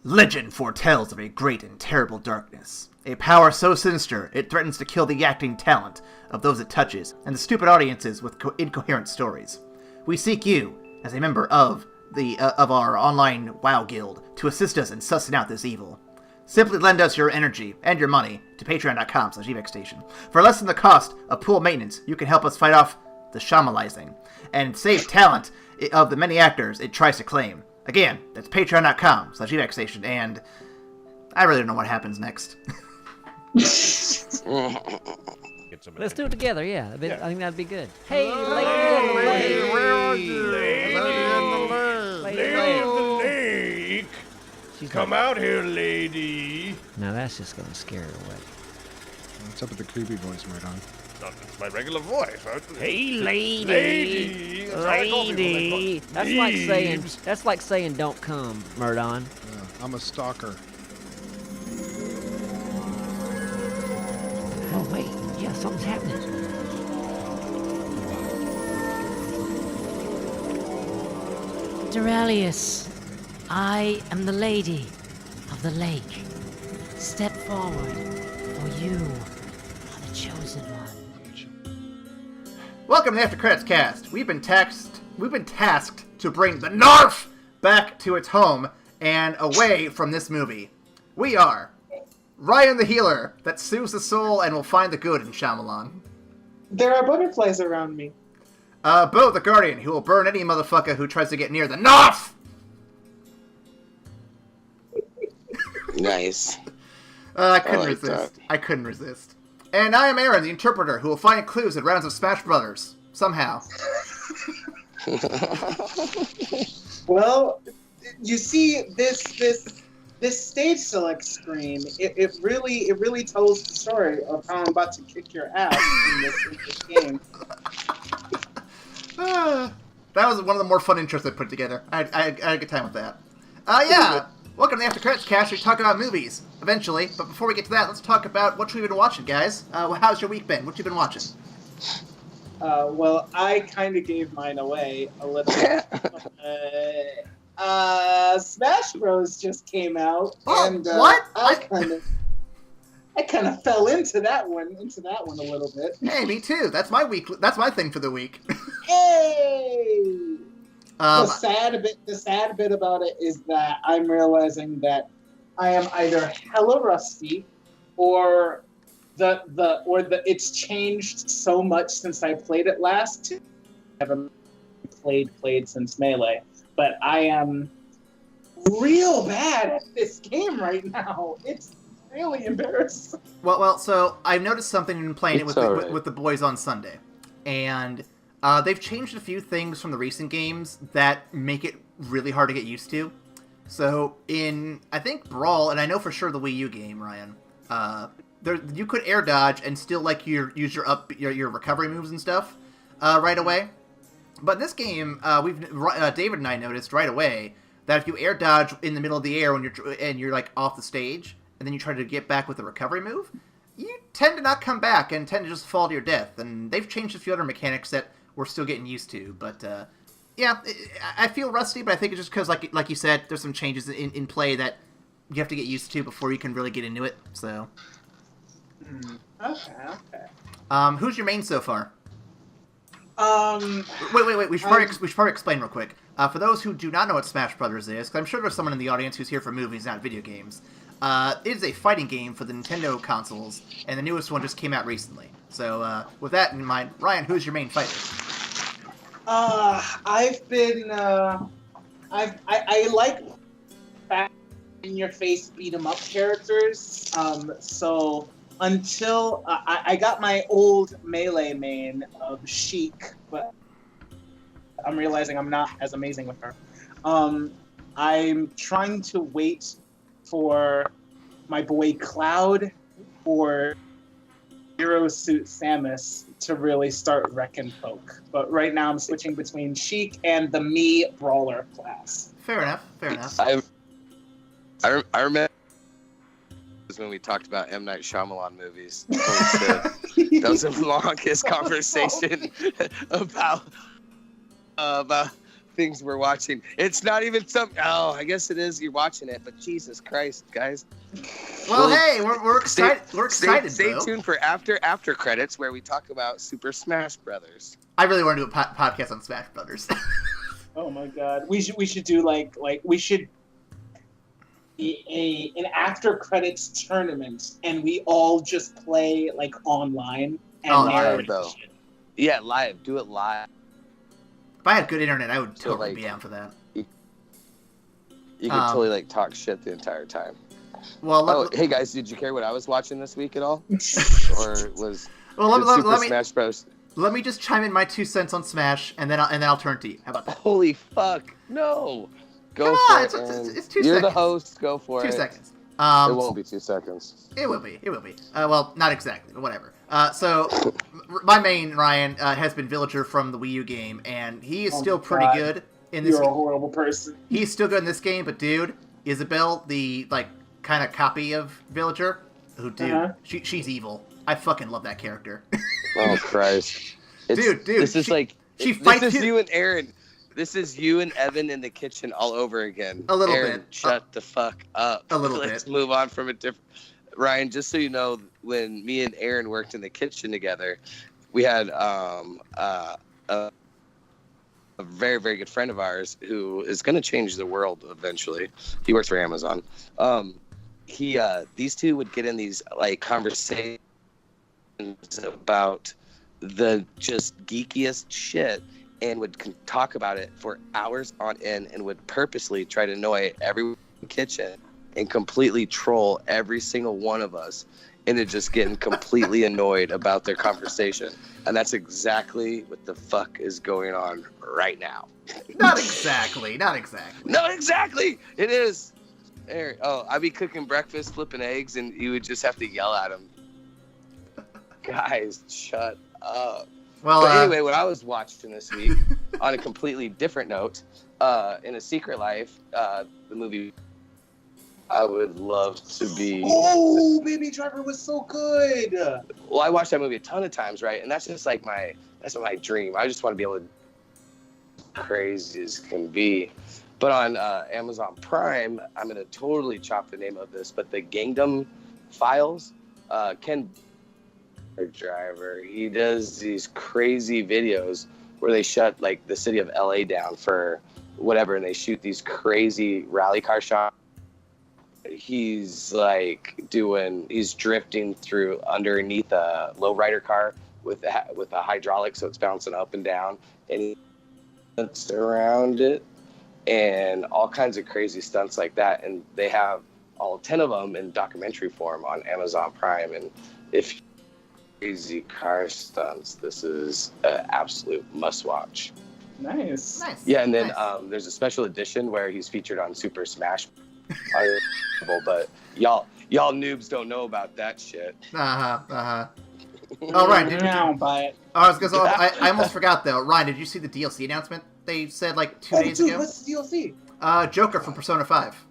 Legend foretells of a great and terrible darkness. A power so sinister, it threatens to kill the acting talent of those it touches, and the stupid audiences with incoherent stories. We seek you, as a member of our online WoW guild, to assist us in sussing out this evil. Simply lend us your energy and your money to patreon.com/evacstation. For less than the cost of pool maintenance, you can help us fight off the Shyamalizing and save talent of the many actors it tries to claim. Again, that's patreon.com/evacstation, and I really don't know what happens next. Let's do it together, yeah. I think that'd be good. Hey, lady of the lake. Come out here, lady. Now that's just gonna scare her away. What's up with the creepy voice, Murdon? It's my regular voice. Hey, lady. That's like saying don't come, Murdon. Yeah, I'm a stalker. Oh wait, yeah, something's happening. Duralius, I am the lady of the lake. Step forward, for you are the chosen one. Welcome to the After Credits Cast. We've been tasked to bring the Narf back to its home and away from this movie. We are Ryan the healer that soothes the soul and will find the good in Shyamalan. There are butterflies around me. Bo the guardian who will burn any motherfucker who tries to get near the Narf. Nice. I couldn't resist. And I am Aaron, the interpreter, who will find clues in rounds of Smash Brothers. Somehow. Well, you see, this stage select screen, it really tells the story of how I'm about to kick your ass in this game. That was one of the more fun intros I put together. I had a good time with that. Yeah. Welcome to the After Credits Cast. We talk about movies eventually, but before we get to that, let's talk about what we've been watching, guys. How's your week been? What you been watching? Well, I kind of gave mine away a little bit. Smash Bros just came out, and what? I kind of fell into that one a little bit. Hey, me too. That's my week. That's my thing for the week. Hey. The sad bit about it is that I'm realizing that I am either hella rusty, or it's changed so much since I played it last. I haven't played since Melee, but I am real bad at this game right now. It's really embarrassing. Well. So I've noticed something in playing it with the boys on Sunday, and they've changed a few things from the recent games that make it really hard to get used to. So in, I think, Brawl, and I know for sure the Wii U game, Ryan, you could air dodge and still use your recovery moves and stuff right away. But in this game, David and I noticed right away that if you air dodge in the middle of the air when you're like off the stage, and then you try to get back with a recovery move, you tend to not come back and tend to just fall to your death. And they've changed a few other mechanics that we're still getting used to. But yeah, I feel rusty, but I think it's just because, like you said, there's some changes in play that you have to get used to before you can really get into it. So. Okay. Who's your main so far? Wait. We should probably explain real quick. For those who do not know what Smash Brothers is, because I'm sure there's someone in the audience who's here for movies, not video games. It is a fighting game for the Nintendo consoles, and the newest one just came out recently. So, with that in mind, Ryan, who's your main fighter? I like fast in-your-face beat-em-up characters. So until I got my old Melee main of Sheik, but I'm realizing I'm not as amazing with her. I'm trying to wait for my boy Cloud or Hero Suit Samus to really start wrecking folk. But right now I'm switching between Sheik and the Mii Brawler class. Fair enough. I remember when we talked about M. Night Shyamalan movies. That was the longest conversation about things we're watching. It's not even Oh, I guess it is. You're watching it, but Jesus Christ, guys. Well, hey, we're excited. We're excited. Stay tuned for after credits where we talk about Super Smash Brothers. I really want to do a podcast on Smash Brothers. Oh my God, we should do like we should an after credits tournament, and we all just play like online and live though. Yeah, live. Do it live. If I had good internet, I would totally be down for that. You could totally like talk shit the entire time. Well, hey guys, did you care what I was watching this week at all? Or was Smash Bros? Let me just chime in my 2 cents on Smash, and then I'll turn to you. How about that? Holy fuck! No, go for it. It's 2 seconds. You're the host. Go for 2 seconds. It won't be 2 seconds. It will be. Well, not exactly, but whatever. So, my main, Ryan, has been Villager from the Wii U game, and he is still pretty good in this. You're a horrible person. He's still good in this game, but dude, Isabelle, the kind of copy of Villager, she's evil. I fucking love that character. Oh Christ, dude, this is she fights. This is you and Aaron. This is you and Evan in the kitchen all over again. A little Aaron, bit. Shut the fuck up. A little Let's bit. move on from a different. Ryan, just so you know, when me and Aaron worked in the kitchen together, we had a very, very good friend of ours who is going to change the world eventually. He works for Amazon. These two would get in these like conversations about the just geekiest shit and would talk about it for hours on end and would purposely try to annoy every kitchen and completely troll every single one of us into just getting completely annoyed about their conversation. And that's exactly what the fuck is going on right now. Not exactly. No, exactly. It is. I'd be cooking breakfast, flipping eggs, and you would just have to yell at them. Guys, shut up. Well, but anyway, what I was watching this week, on a completely different note, in A Secret Life, the movie, I would love to be. Oh, Baby Driver was so good. Well, I watched that movie a ton of times, right? And that's just like my dream. I just want to be able to crazy as can be. But on Amazon Prime, I'm gonna totally chop the name of this, but the Gangnam Files, Ken Driver, he does these crazy videos where they shut like the city of LA down for whatever, and they shoot these crazy rally car shots. He's drifting through underneath a lowrider car with a hydraulic, so it's bouncing up and down, and it's around it, and all kinds of crazy stunts like that. And they have all 10 of them in documentary form on Amazon Prime. And if crazy car stunts, this is an absolute must-watch. Nice. Yeah, and then there's a special edition where he's featured on Super Smash. But y'all noobs don't know about that shit. Oh, Ryan, I'll buy it. I almost forgot though. Ryan, did you see the DLC announcement they said like 2 days ago? What's the DLC? Joker from Persona 5.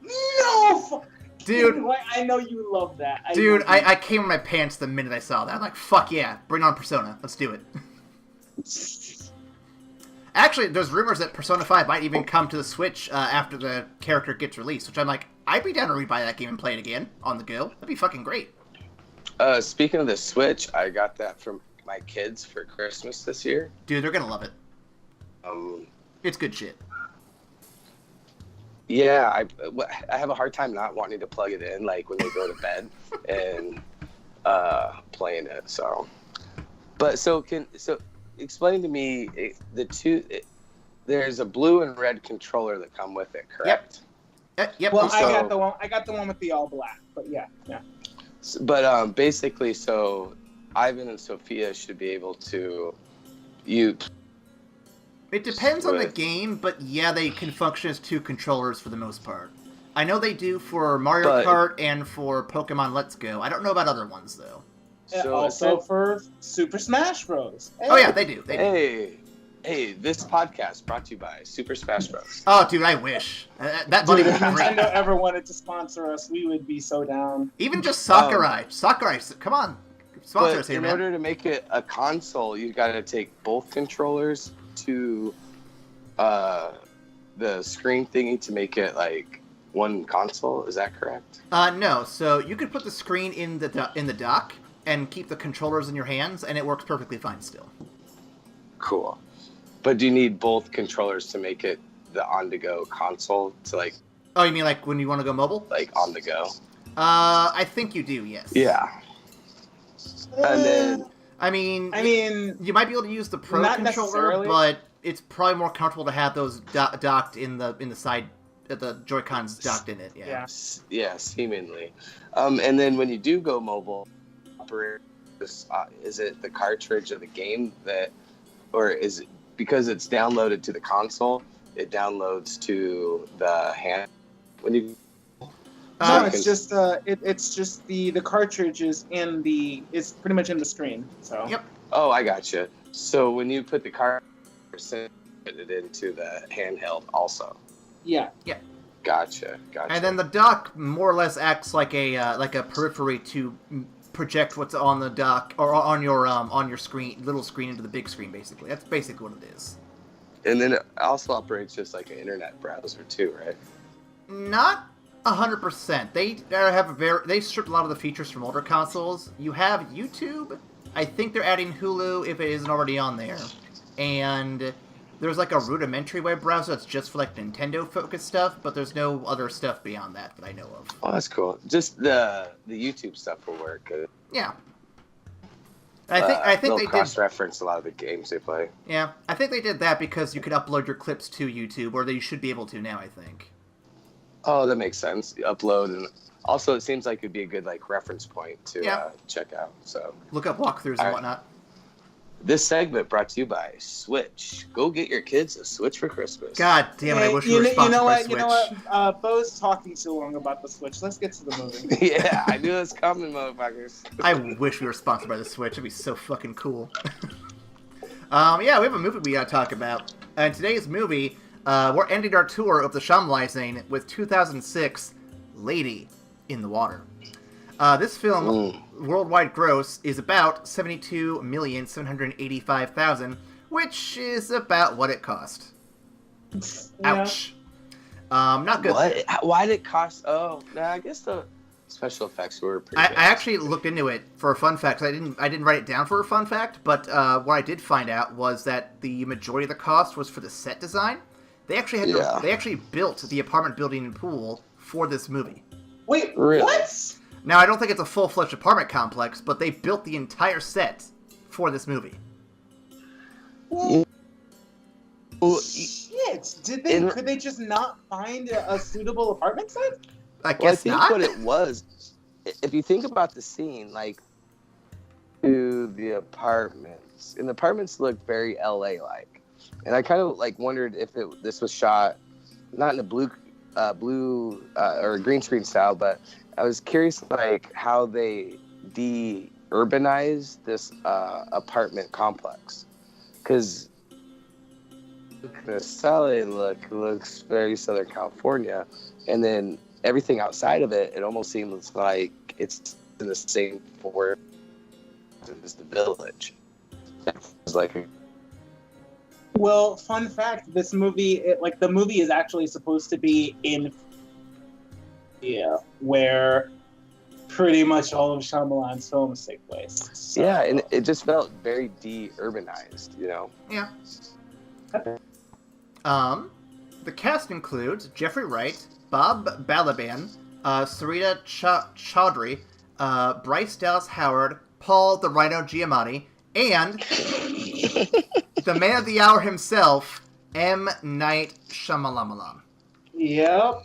No! Dude, I know you love that. I came in my pants the minute I saw that. I'm like, fuck yeah, bring on Persona. Let's do it. Actually, there's rumors that Persona 5 might even come to the Switch after the character gets released, which I'm like, I'd be down to rebuy that game and play it again on the go. That'd be fucking great. Speaking of the Switch, I got that from my kids for Christmas this year. Dude, they're gonna love it. It's good shit. Yeah, I have a hard time not wanting to plug it in, like when they go to bed and playing it. So explain to me the two. There's a blue and red controller that come with it, correct? Yep. Well, I got the one with the all black, but yeah. But basically, so Ivan and Sophia should be able to use. It depends on the game, but yeah, they can function as two controllers for the most part. I know they do for Mario Kart and for Pokemon Let's Go. I don't know about other ones though. So also for Super Smash Bros. Hey. Oh yeah, they do. Hey, this podcast brought to you by Super Smash Bros. Oh, dude, I wish. That money would be great. If Nintendo ever wanted to sponsor us, we would be so down. Even just Sakurai. Sakurai, come on. Sponsor us here, man. In order to make it a console, you got to take both controllers to the screen thingy to make it like one console. Is that correct? No. So you could put the screen in the dock and keep the controllers in your hands, and it works perfectly fine still. Cool. But do you need both controllers to make it the on-the-go console to like? Oh, you mean like when you want to go mobile? Like on the go. I think you do. Yes. Yeah. And then. I mean, you might be able to use the Pro controller, but it's probably more comfortable to have those docked in the side, the Joy-Cons docked in it. Yeah. Yeah, seemingly. And then when you do go mobile, is it the cartridge of the game or is it because it's downloaded to the console? It downloads to the hand when you. No, it's just the cartridge is it's pretty much in the screen. So. Yep. Oh, I gotcha. So when you put the cartridge, put it into the handheld also. Yeah. Yeah. Gotcha. And then the dock more or less acts like a periphery to project what's on the dock or on your screen, little screen into the big screen. Basically, that's basically what it is. And then it also operates just like an internet browser too, right? Not 100%. They stripped a lot of the features from older consoles. You have YouTube. I think they're adding Hulu if it isn't already on there. And there's like a rudimentary web browser that's just for like Nintendo-focused stuff, but there's no other stuff beyond that I know of. Oh, that's cool. Just the YouTube stuff will work. Yeah. I think they cross-reference a lot of the games they play. Yeah, I think they did that because you could upload your clips to YouTube, or they should be able to now, I think. Oh, that makes sense. You upload, and also it seems like it'd be a good like reference point to check out. So look up walkthroughs and whatnot. This segment brought to you by Switch. Go get your kids a Switch for Christmas. God damn it! I wish we were sponsored by Switch. You know what? Bo's talking too long about the Switch. Let's get to the movie. Yeah, I knew it was coming, motherfuckers. I wish we were sponsored by the Switch. It'd be so fucking cool. Yeah, we have a movie we gotta talk about. And today's movie, we're ending our tour of the Shyamalizing with 2006, Lady in the Water. This film, worldwide gross, is about $72,785,000, which is about what it cost. Yeah. Ouch. Not good. What? Why did it cost? Oh, I guess the special effects were pretty good. I actually looked into it for a fun fact. I didn't write it down for a fun fact, but what I did find out was that the majority of the cost was for the set design. They actually they actually built the apartment building and pool for this movie. Wait, really? What? Now, I don't think it's a full-fledged apartment complex, but they built the entire set for this movie. Well, shit! Could they just not find a suitable apartment set? I guess not. What it was, if you think about the scene, like, to the apartments, and the apartments looked very LA-like, and I kind of like wondered if this was shot not in a blue or green screen style, but I was curious, like, how they de-urbanized this apartment complex. Because the Sally looks very Southern California, and then everything outside of it, it almost seems like it's in the same forest as the village. It's like well, fun fact, this movie, the movie is actually supposed to be in where pretty much all of Shyamalan's films take place. So. Yeah, and it just felt very de-urbanized, you know? Yeah. The cast includes Jeffrey Wright, Bob Balaban, Sarita Chaudhry, Bryce Dallas Howard, Paul the Rhino Giamatti, and the man of the hour himself, M. Night Shyamalan. Yep.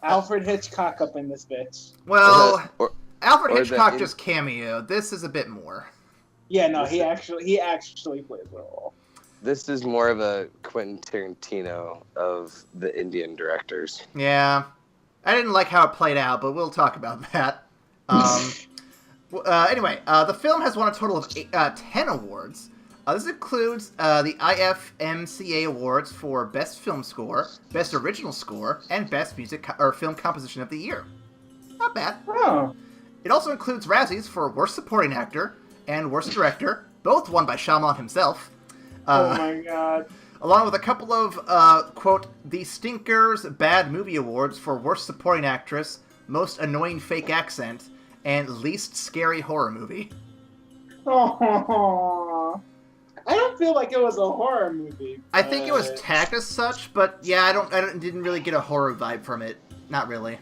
Alfred Hitchcock up in this bitch. Well, Alfred Hitchcock just cameoed. This is a bit more. Yeah, no, he actually plays a role. This is more of a Quentin Tarantino of the Indian directors. Yeah. I didn't like how it played out, but we'll talk about that. Anyway, the film has won a total of 10 awards. This includes the IFMCA awards for Best Film Score, Best Original Score, and Best Music or Film Composition of the Year. Not bad. Oh. It also includes Razzies for Worst Supporting Actor and Worst Director, both won by Shyamalan himself. Oh my god. along with a couple of, quote, The Stinkers Bad Movie Awards for Worst Supporting Actress, Most Annoying Fake Accent, and Least Scary Horror Movie. Oh, I don't feel like it was a horror movie. I think it was tagged as such, but yeah, I didn't really get a horror vibe from it. Not really.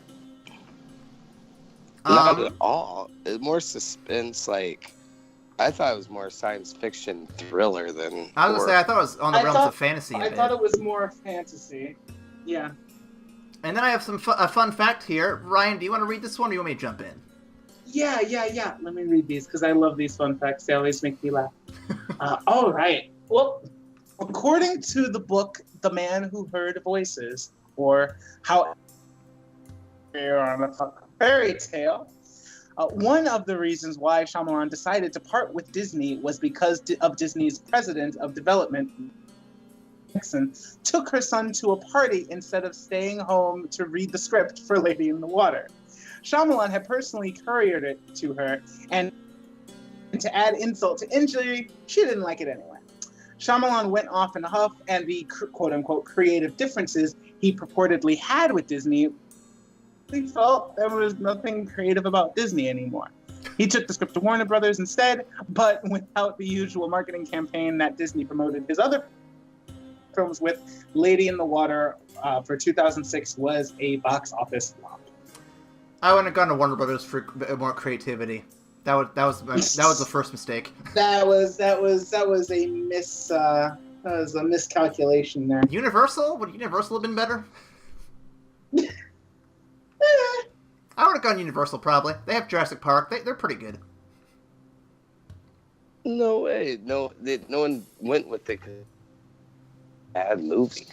Not at all. It's more suspense, like... I thought it was more science fiction thriller than I was going to say, I thought it was on the realms of fantasy. I thought it was more fantasy. Yeah. And then I have a fun fact here. Ryan, do you want to read this one, or do you want me to jump in? Yeah. Let me read these, because I love these fun facts. They always make me laugh. All right. Well, according to the book, The Man Who Heard Voices, or How on a Fairy Tale, one of the reasons why Shyamalan decided to part with Disney was because of Disney's president of development, Nixon, took her son to a party instead of staying home to read the script for Lady in the Water. Shyamalan had personally couriered it to her, and to add insult to injury, she didn't like it anyway. Shyamalan went off in a huff, and the quote-unquote creative differences he purportedly had with Disney, he felt there was nothing creative about Disney anymore. He took the script to Warner Brothers instead, but without the usual marketing campaign that Disney promoted his other films with. Lady in the Water for 2006 was a box office flop. I wouldn't have gone to Warner Brothers for more creativity. That was the first mistake. That was a miscalculation there. Universal? Would Universal have been better? I would have gone Universal, probably. They have Jurassic Park. They're pretty good. No way. No one went with the bad movie.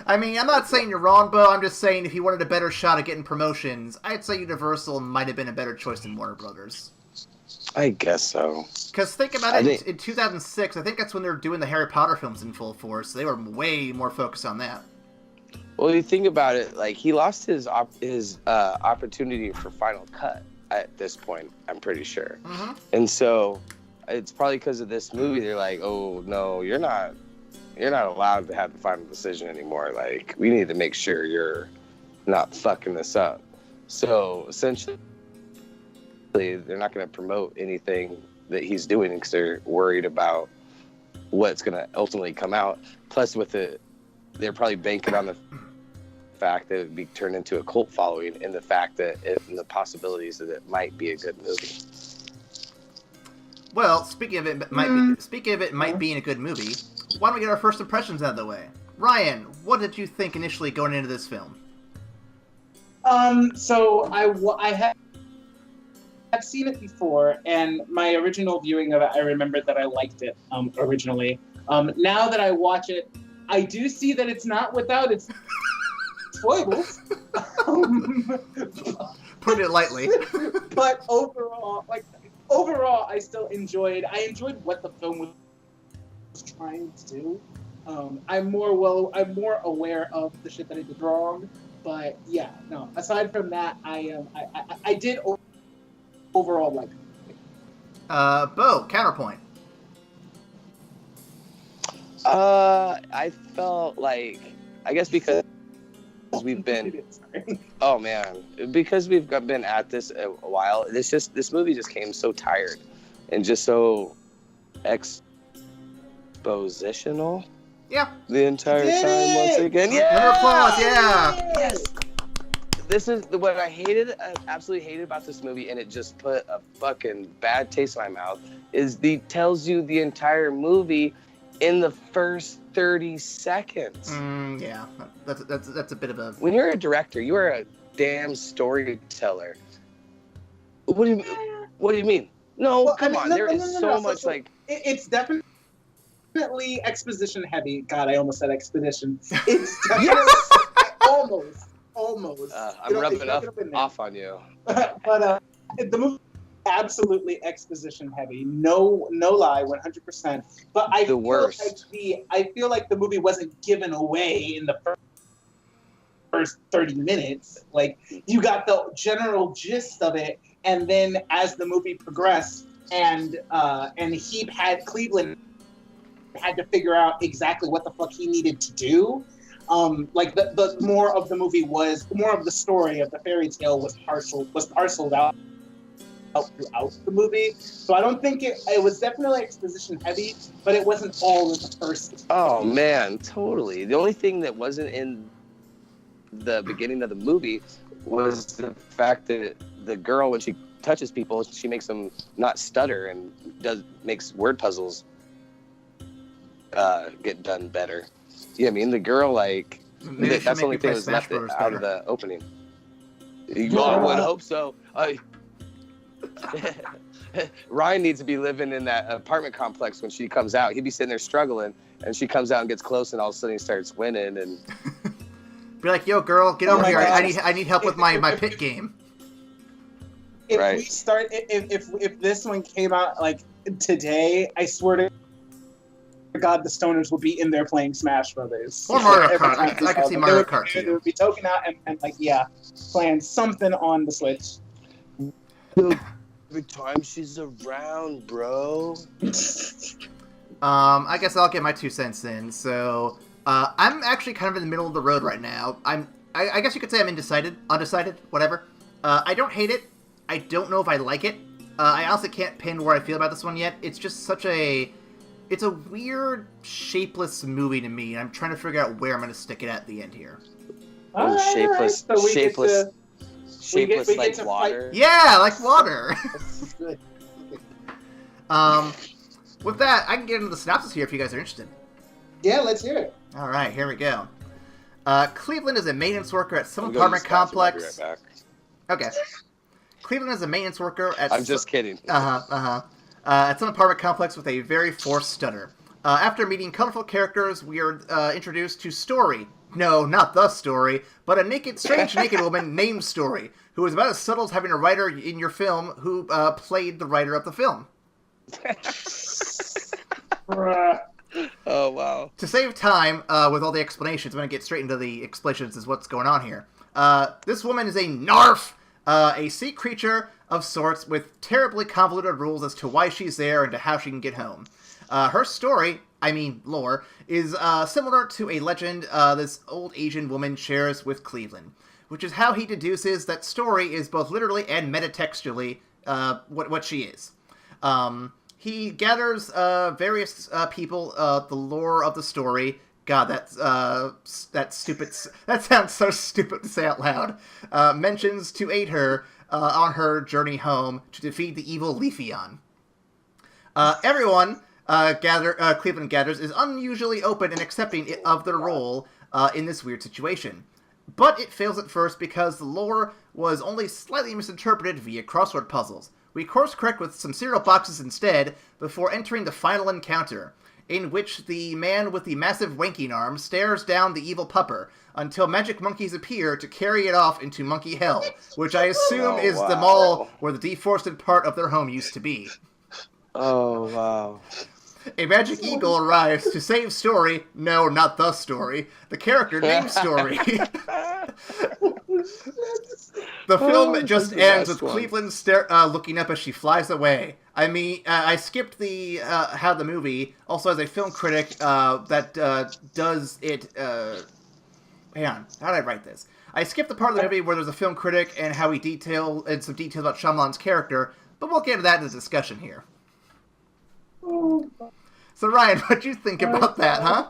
I mean, I'm not saying you're wrong, Bo. I'm just saying if you wanted a better shot at getting promotions, I'd say Universal might have been a better choice than Warner Brothers. I guess so. Because think about it, in 2006, I think that's when they were doing the Harry Potter films in full force. They were way more focused on that. Well, you think about it, like, he lost his opportunity for Final Cut at this point, I'm pretty sure. Mm-hmm. And so it's probably because of this movie, they're like, oh, no, you're not allowed to have the final decision anymore. Like, we need to make sure you're not fucking this up. So essentially, they're not going to promote anything that he's doing because they're worried about what's going to ultimately come out. Plus, with it, they're probably banking on the fact that it would be turned into a cult following, and the fact that and the possibilities that it might be a good movie. Well, speaking of it might being a good movie, why don't we get our first impressions out of the way? Ryan, what did you think initially going into this film? So I have seen it before, and my original viewing of it, I remembered that I liked it originally. Now that I watch it, I do see that it's not without its foibles. Put it lightly. But overall, I still enjoyed what the film was trying to do. I'm more aware of the shit that I did wrong. But yeah, no. Aside from that, I did overall like it. Bo, counterpoint. I felt like, I guess because we've been, oh man, because we've been at this a while. This movie just came so tired and just so expositional. Yeah. The entire time once again. Yeah. Applause. Yeah. Yes. This is what I absolutely hated about this movie, and it just put a fucking bad taste in my mouth. Tells you the entire movie in the first 30 seconds. Yeah, that's a bit of a... When you're a director, you are a damn storyteller. What do you mean? No, well, come on. There is so much like... It's definitely exposition heavy. God, I almost said expedition. It's definitely almost. I'm rubbing off on you. But the movie absolutely exposition heavy. No lie, 100%. But I feel like the movie wasn't given away in the first 30 minutes. Like, you got the general gist of it, and then as the movie progressed, and Heap had Cleveland had to figure out exactly what the fuck he needed to do. Like the more of the movie was more of the story of the fairy tale was parceled out throughout the movie. So I don't think it was definitely exposition heavy, but it wasn't all in the first. Oh man, totally. The only thing that wasn't in the beginning of the movie was the fact that the girl, when she touches people, she makes them not stutter and makes word puzzles get done better. Yeah, I mean the girl like that's the only thing that was left out of the opening. I would hope so. Ryan needs to be living in that apartment complex when she comes out. He'd be sitting there struggling, and she comes out and gets close, and all of a sudden he starts winning. And be like, "Yo, girl, get over here! I need help with my pit game." If we start, if this one came out like today, I swear to God, the stoners would be in there playing Smash Brothers. Or Mario Kart. I can see Mario Kart too. They would be token out and like playing something on the Switch. Every time she's around, bro. I guess I'll get my 2 cents in. So, I'm actually kind of in the middle of the road right now. I guess you could say I'm undecided, whatever. I don't hate it. I don't know if I like it. I also can't pin where I feel about this one yet. It's just it's a weird, shapeless movie to me, and I'm trying to figure out where I'm going to stick it at the end here. Shapeless. Shapeless like water. Yeah, like water. With that, I can get into the synopsis here if you guys are interested. Yeah, let's hear it. All right, here we go. Cleveland is a maintenance worker at some apartment complex. Right back. Okay. Cleveland is a maintenance worker at... I'm just kidding. At some apartment complex with a very forced stutter. After meeting colorful characters, we are introduced to Story. No, not the Story, but a strange naked woman named Story, who is about as subtle as having a writer in your film who played the writer of the film. Oh, wow. To save time with all the explanations, I'm going to get straight into the explanations as what's going on here. This woman is a narf, a sea creature of sorts with terribly convoluted rules as to why she's there and to how she can get home. Her story, lore, is similar to a legend this old Asian woman shares with Cleveland, which is how he deduces that Story is both literally and metatextually what she is. He gathers various people, the lore of the story. God, that sounds so stupid to say out loud. Mentions to aid her on her journey home to defeat the evil Leafeon. Everyone Cleveland gathers is unusually open and accepting of their role in this weird situation. But it fails at first because the lore was only slightly misinterpreted via crossword puzzles. We course correct with some cereal boxes instead before entering the final encounter, in which the man with the massive wanking arm stares down the evil pupper until magic monkeys appear to carry it off into monkey hell, which I assume is the mall where the deforested part of their home used to be. Oh, wow. A magic eagle arrives to save Story. No, not the Story. The character named Story. The film just ends with Cleveland looking up as she flies away. I skipped the how the movie also has a film critic that does it. Hang on, how did I write this? I skipped the part of the movie where there's a film critic and how he some details about Shyamalan's character, but we'll get into that in the discussion here. So Ryan, what'd you think about that, huh?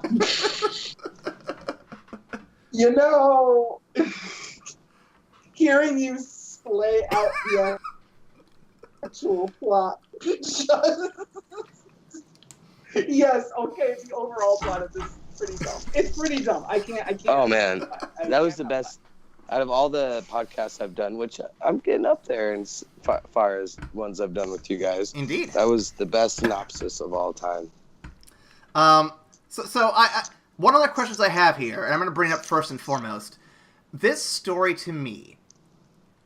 Hearing you lay out the actual plot. Yes, okay, the overall plot of this is pretty dumb. It's pretty dumb. I can't. Oh man, that was the best out of all the podcasts I've done, which I'm getting up there as far as ones I've done with you guys. Indeed, that was the best synopsis of all time. So one of the questions I have here, and I'm going to bring it up first and foremost. This story to me,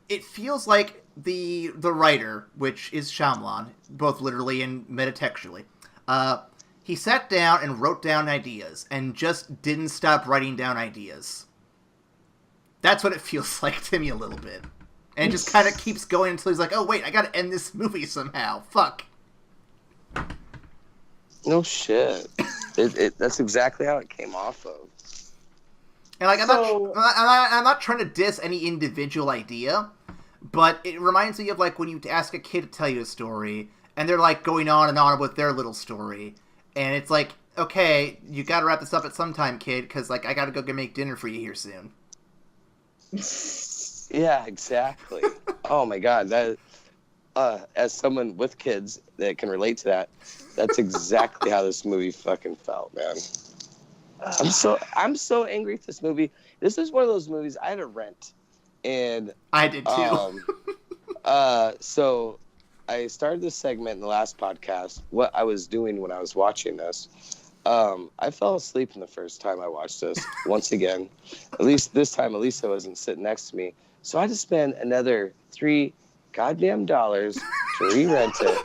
it feels like the writer, which is Shyamalan, both literally and metatextually, he sat down and wrote down ideas and just didn't stop writing down ideas. That's what it feels like to me a little bit. And it just kind of keeps going until he's like, oh wait, I gotta end this movie somehow. Fuck. No shit. That's exactly how it came off of. And like, I'm not trying to diss any individual idea, but it reminds me of like when you ask a kid to tell you a story, and they're like going on and on with their little story, and it's like, okay, you got to wrap this up at some time, kid, because like I got to go make dinner for you here soon. Yeah, exactly. Oh my God, that as someone with kids that can relate to that, that's exactly how this movie fucking felt, man. I'm so angry at this movie. This is one of those movies I had to rent, and I did too. So I started this segment in the last podcast. What I was doing when I was watching this, I fell asleep in the first time I watched this. Once again, at least this time, Elisa wasn't sitting next to me, so I had to spend another $3 goddamn to re-rent it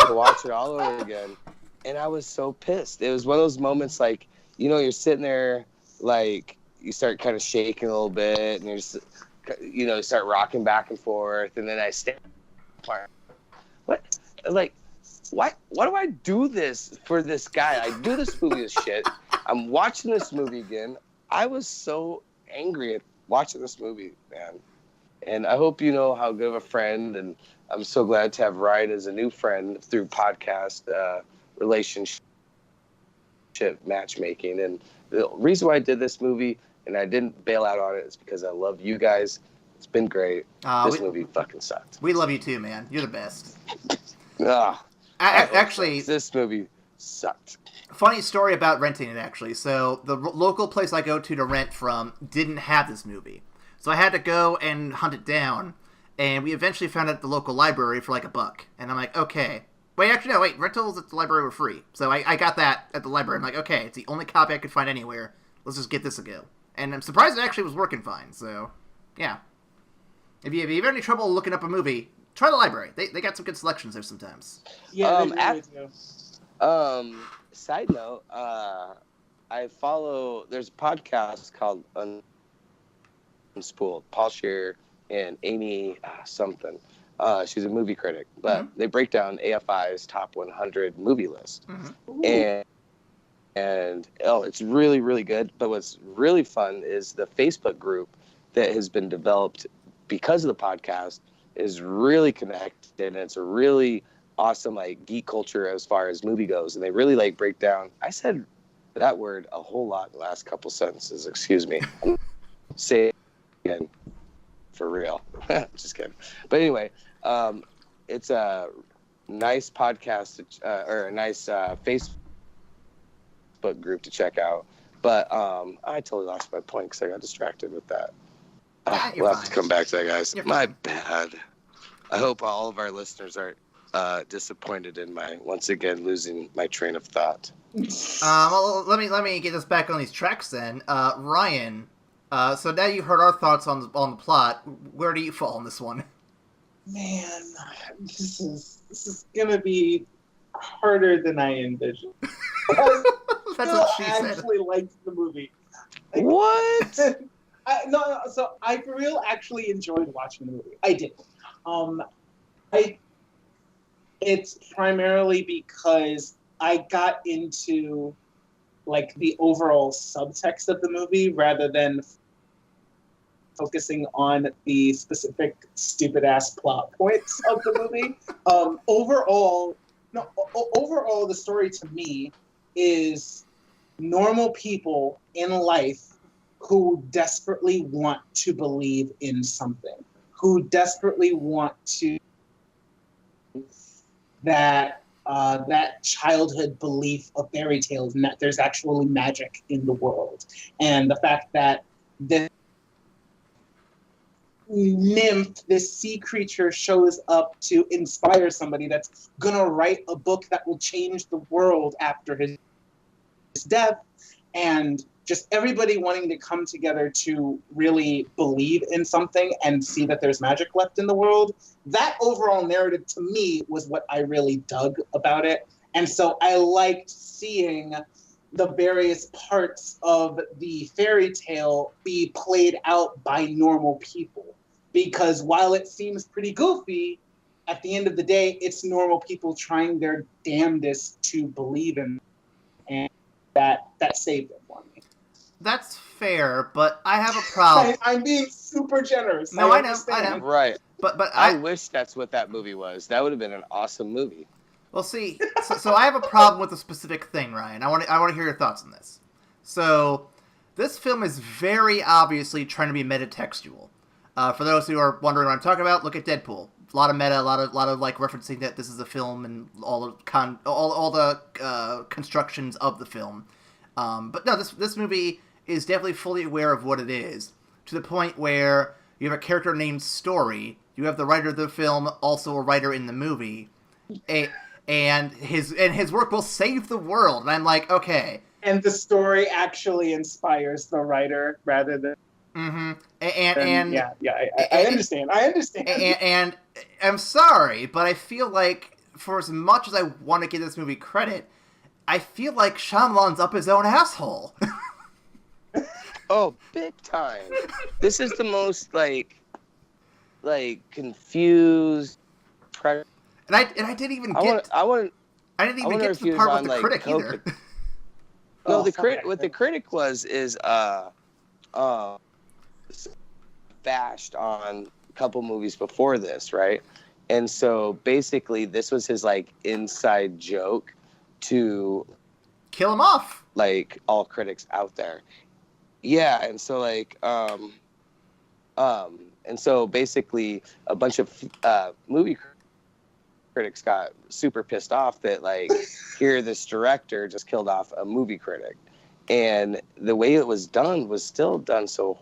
to watch it all over again, and I was so pissed. It was one of those moments like, you know, you're sitting there, like, you start kind of shaking a little bit, and you're just, you know, start rocking back and forth, and then I stand apart. What? Like, why do I do this for this guy? I do this movie as shit. I'm watching this movie again. I was so angry at watching this movie, man. And I hope you know how good of a friend, and I'm so glad to have Ryan as a new friend through podcast relationship matchmaking. And the reason why I did this movie and I didn't bail out on it is because I love you guys. It's been great. This movie fucking sucked. We love you too, man. You're the best. Actually, this movie sucked. Funny story about renting it, actually. So the local place I go to rent from didn't have this movie. So I had to go and hunt it down. And we eventually found it at the local library for like $1. And I'm like, okay. Wait, rentals at the library were free. So I got that at the library. I'm like, okay, it's the only copy I could find anywhere. Let's just get this a go. And I'm surprised it actually was working fine. So, yeah. If you have any trouble looking up a movie, try the library. They got some good selections there sometimes. Yeah, they really do. Side note, I follow, there's a podcast called Unspooled. Paul Scheer and Amy something. She's a movie critic, but they break down AFI's top 100 movie list. And it's really, really good. But what's really fun is the Facebook group that has been developed because of the podcast is really connected, and it's a really awesome like geek culture as far as movie goes. And they really like break down. I said that word a whole lot in the last couple sentences. Excuse me. Say it again. For real. Just kidding. But anyway, it's a nice podcast or a nice Facebook group to check out. But I totally lost my point because I got distracted with that. We'll have to come back to that, guys. My bad. I hope all of our listeners aren't disappointed in my, once again, losing my train of thought. Well, let me get us back on these tracks then. Ryan, so now you've heard our thoughts on the plot. Where do you fall on this one? Man, this is gonna be harder than I envisioned. That's what she said. I actually liked the movie. What? So I for real actually enjoyed watching the movie. I did. It's primarily because I got into like the overall subtext of the movie rather than focusing on the specific stupid ass plot points of the movie. Overall, the story to me is normal people in life who desperately want to believe in something, who desperately want to that childhood belief of fairy tales and that there's actually magic in the world. And the fact that this nymph, this sea creature, shows up to inspire somebody that's gonna write a book that will change the world after his death, and just everybody wanting to come together to really believe in something and see that there's magic left in the world. That overall narrative to me was what I really dug about it. And so I liked seeing the various parts of the fairy tale be played out by normal people. Because while it seems pretty goofy, at the end of the day, it's normal people trying their damnedest to believe in. And that saved it for me. That's fair, but I have a problem. I'm being super generous. No, I know. Right. But I wish that's what that movie was. That would have been an awesome movie. Well, see, so I have a problem with a specific thing, Ryan. I want to hear your thoughts on this. So, this film is very obviously trying to be metatextual. For those who are wondering what I'm talking about, look at Deadpool. A lot of meta, a lot of like referencing that this is a film and all the constructions of the film. But no, this movie is definitely fully aware of what it is, to the point where you have a character named Story. You have the writer of the film, also a writer in the movie, and his work will save the world. And I'm like, okay. And the story actually inspires the writer rather than. Mm-hmm. I understand. And I'm sorry, but I feel like for as much as I want to give this movie credit, I feel like Shyamalan's up his own asshole. Oh, big time! This is the most like confused. And I didn't even get. I didn't even get to the part with the critic either. No, what the critic is bashed on a couple movies before this, right? And so basically, this was his like inside joke to kill him off, like all critics out there. Yeah, and so like and so basically a bunch of movie critics got super pissed off that like here this director just killed off a movie critic, and the way it was done was still done so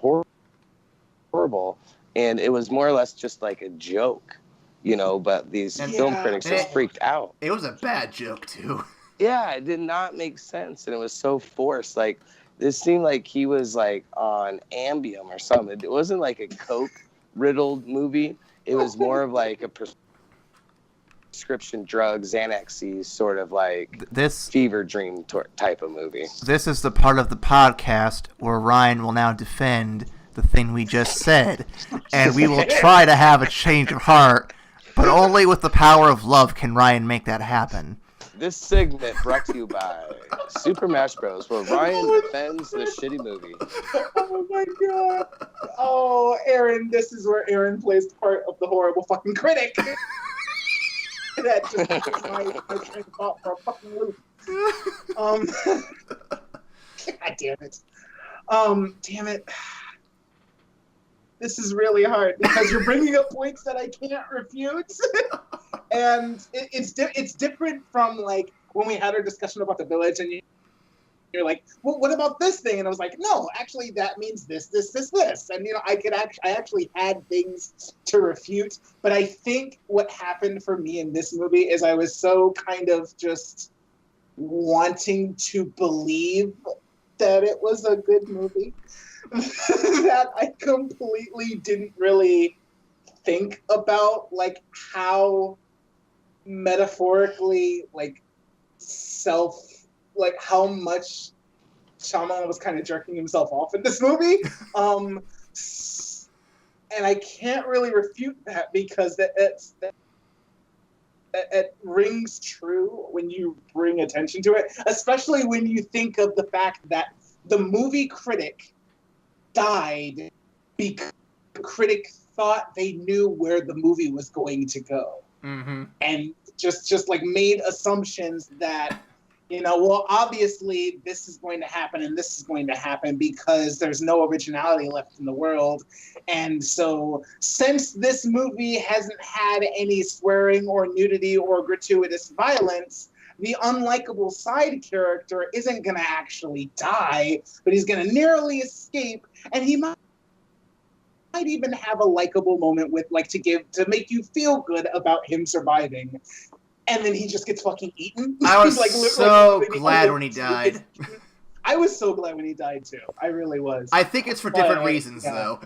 horrible, and it was more or less just like a joke, but these film critics just freaked out. It was a bad joke too. Yeah, it did not make sense, and it was so forced. Like, this seemed like he was like on Ambien or something. It wasn't like a coke-riddled movie. It was more of like a prescription drug, Xanax-y sort of like this fever dream type of movie. This is the part of the podcast where Ryan will now defend the thing we just said, and we will try to have a change of heart, but only with the power of love can Ryan make that happen. This segment brought to you by Super Smash Bros., where Ryan defends the shitty movie. Oh my god. Oh, Aaron, this is where Aaron plays the part of the horrible fucking critic. That just my train of thought for a fucking loop. God damn it. Damn it. This is really hard because you're bringing up points that I can't refute. And it's different from like when we had our discussion about The Village and you're like, well, what about this thing? And I was like, no, actually that means this. And I actually had things to refute. But I think what happened for me in this movie is I was so kind of just wanting to believe that it was a good movie that I completely didn't really think about like how metaphorically how much Shyamalan was kind of jerking himself off in this movie. And I can't really refute that because it rings true when you bring attention to it, especially when you think of the fact that the movie critic died because the critic thought they knew where the movie was going to go. Mm-hmm. And just like made assumptions that, well, obviously this is going to happen and this is going to happen because there's no originality left in the world. And so since this movie hasn't had any swearing or nudity or gratuitous violence, the unlikable side character isn't going to actually die, but he's going to narrowly escape, and he might even have a likable moment with to make you feel good about him surviving. And then he just gets fucking eaten. I was glad when he died. I was so glad when he died too. I really was. I think it's for different reasons though.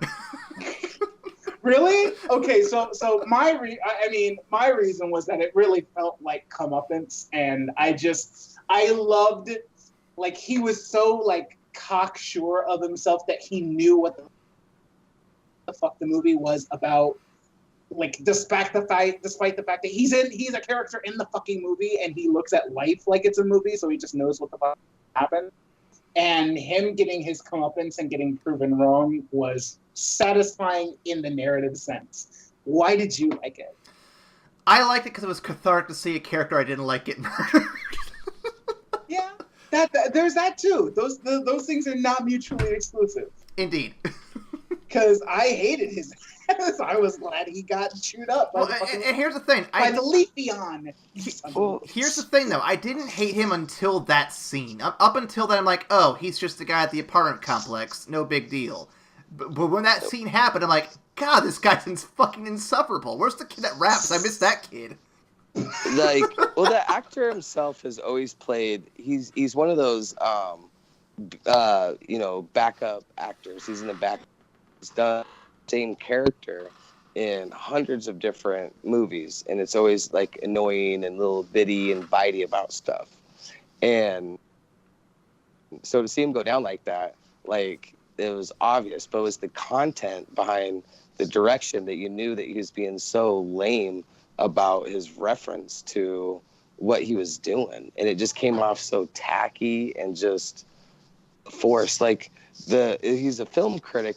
Really? Okay, so my reason was that it really felt like comeuppance, and I loved, he was so cocksure of himself that he knew what the fuck the movie was about. Despite the fact that he's a character in the fucking movie and he looks at life like it's a movie, so he just knows what the fuck happen. And him getting his comeuppance and getting proven wrong was satisfying in the narrative sense. Why did you like it? I liked it because it was cathartic to see a character I didn't like get murdered. Yeah, there's that too. Those things are not mutually exclusive. Indeed. Because I hated his ass. I was glad he got chewed up. And here's the thing. By the Leafeon. Here's the thing, though. I didn't hate him until that scene. Up until then, I'm like, oh, he's just the guy at the apartment complex. No big deal. But when that scene happened, I'm like, God, this guy's fucking insufferable. Where's the kid that raps? I miss that kid. Like, well, the actor himself has always played. He's one of those, backup actors. He's in the back. He's done the same character in hundreds of different movies, and it's always like annoying and little bitty and bitey about stuff. And so to see him go down like that, like, it was obvious, but it was the content behind the direction that you knew that he was being so lame about his reference to what he was doing, and it just came off so tacky and just forced. Like, he's a film critic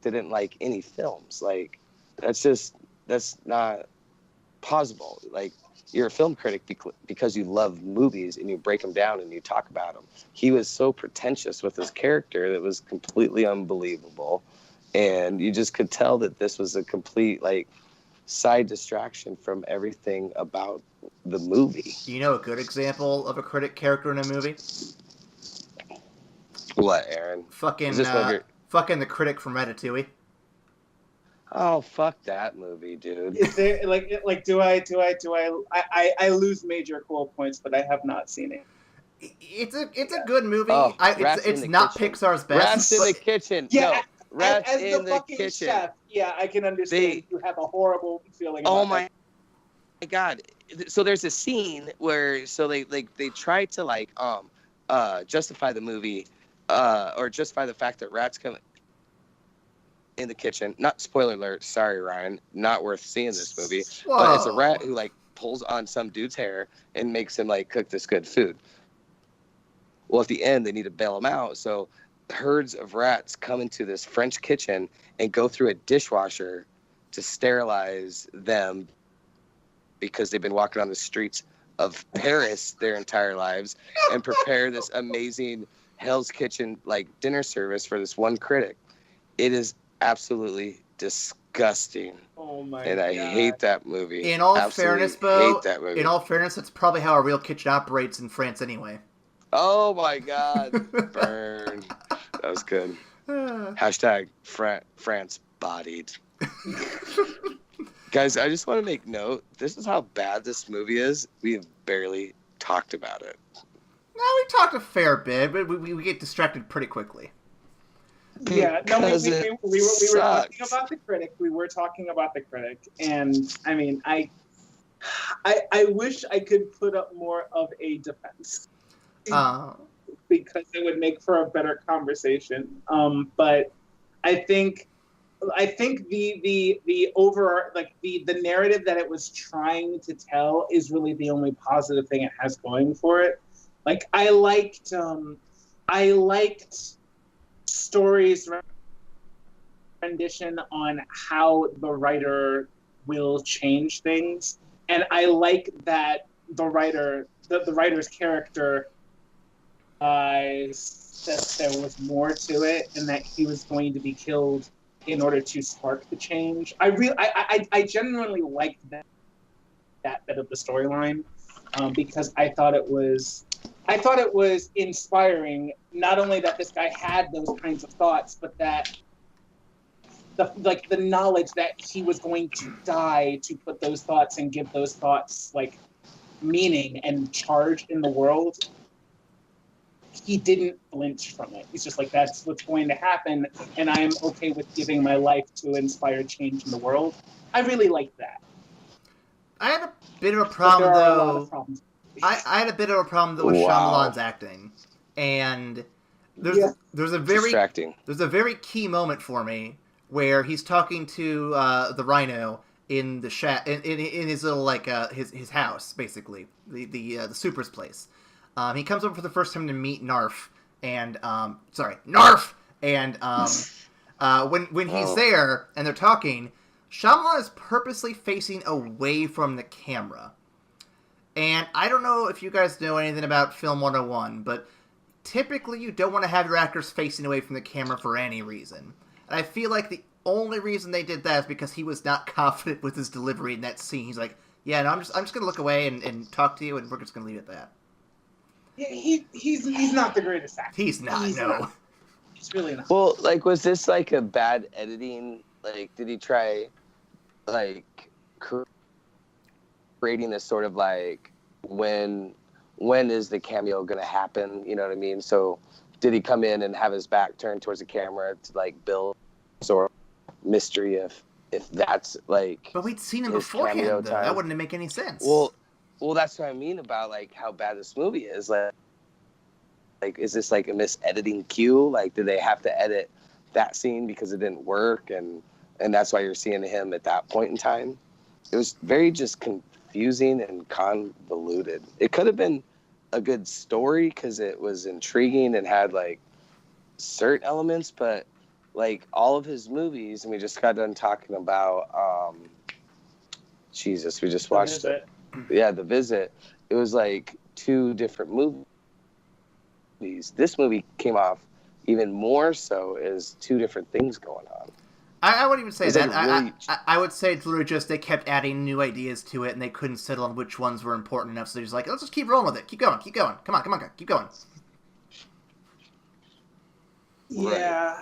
that didn't like any films. Like, that's not possible. Like, you're a film critic because you love movies and you break them down and you talk about them. He was so pretentious with his character that was completely unbelievable, and you just could tell that this was a complete, like, side distraction from everything about the movie. Do you know a good example of a critic character in a movie? What, Aaron? Fucking the critic from Ratatouille. Oh, fuck that movie, dude. Is there do I lose major cool points, but I have not seen it. It's a good movie. Oh, it's not kitchen. Pixar's best. Rats in the kitchen. Yeah, no, Rats as in the the fucking kitchen. chef, yeah, I can understand you have a horrible feeling about my God. So there's a scene where they try to justify the movie or justify the fact that rats come in the kitchen. Not spoiler alert, sorry Ryan, not worth seeing this movie. Whoa. But it's a rat who pulls on some dude's hair and makes him cook this good food. Well, at the end they need to bail him out, so herds of rats come into this French kitchen and go through a dishwasher to sterilize them because they've been walking on the streets of Paris their entire lives and prepare this amazing Hell's Kitchen dinner service for this one critic. It is absolutely disgusting. Oh my God. I hate that movie. In all fairness, Bo, hate that movie. In all fairness, that's probably how a real kitchen operates in France anyway. Oh my God. Burn. That was good. Hashtag France bodied. Guys, I just want to make note. This is how bad this movie is. We have barely talked about it. No, we talked a fair bit, but we get distracted pretty quickly. Yeah, no, we were talking about the critic. We were talking about the critic, and I mean, I wish I could put up more of a defense. Because it would make for a better conversation. But I think the over the narrative that it was trying to tell is really the only positive thing it has going for it. Like, I liked Story's rendition on how the writer will change things, and I like that the writer's character that there was more to it, and that he was going to be killed in order to spark the change. I genuinely liked that bit of the storyline, because I thought it was inspiring. Not only that this guy had those kinds of thoughts, but that the knowledge that he was going to die to put those thoughts and give those thoughts meaning and charge in the world. He didn't flinch from it. He's just that's what's going to happen, and I am okay with giving my life to inspire change in the world. I really like that. I had a bit of a problem, though. I had a bit of a problem with Shyamalan's acting, and there's a very key moment for me where he's talking to the Rhino in the in his little his house, basically the super's place. He comes over for the first time to meet Narf, and Narf, and when he's there and they're talking, Shyamalan is purposely facing away from the camera. And I don't know if you guys know anything about Film 101, but typically you don't want to have your actors facing away from the camera for any reason. And I feel like the only reason they did that is because he was not confident with his delivery in that scene. He's like, yeah, no, I'm just going to look away and talk to you, and we're just going to leave it at that. Yeah, he's not the greatest actor. He's not, no. He's really not. Well, like, was this like a bad editing? Like, did he try, like, creating this sort of like, when is the cameo gonna happen? You know what I mean? So, did he come in and have his back turned towards the camera to like build sort of mystery if that's like? But we'd seen him beforehand, though. That wouldn't make any sense. Well, that's what I mean about like how bad this movie is. Like, is this like a mis-editing cue? Like, did they have to edit that scene because it didn't work, and that's why you're seeing him at that point in time? It was very just confusing and convoluted. It could have been a good story because it was intriguing and had like certain elements, but like all of his movies, and we just got done talking about Jesus, we just watched it. Yeah, The Visit. It was like two different movies. This movie came off even more so as two different things going on. I wouldn't even say that. Really... I would say it's literally just they kept adding new ideas to it, and they couldn't settle on which ones were important enough. So they're just like, let's just keep rolling with it. Keep going. Come on, keep going. Yeah.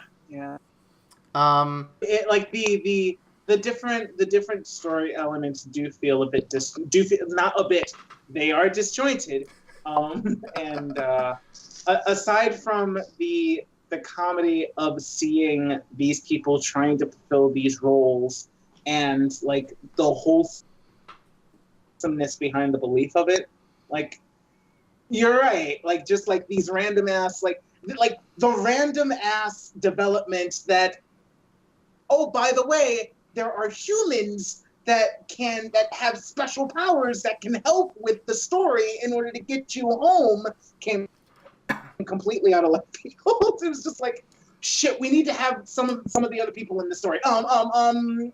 Like the different story elements do feel a bit not a bit. They are disjointed. And aside from the comedy of seeing these people trying to fulfill these roles and like the wholesomeness behind the belief of it, like you're right, like just like these random ass like the random ass development that, oh, by the way, there are humans that have special powers that can help with the story in order to get you home, came completely out of left field. It was just like, shit, we need to have some of the other people in the story.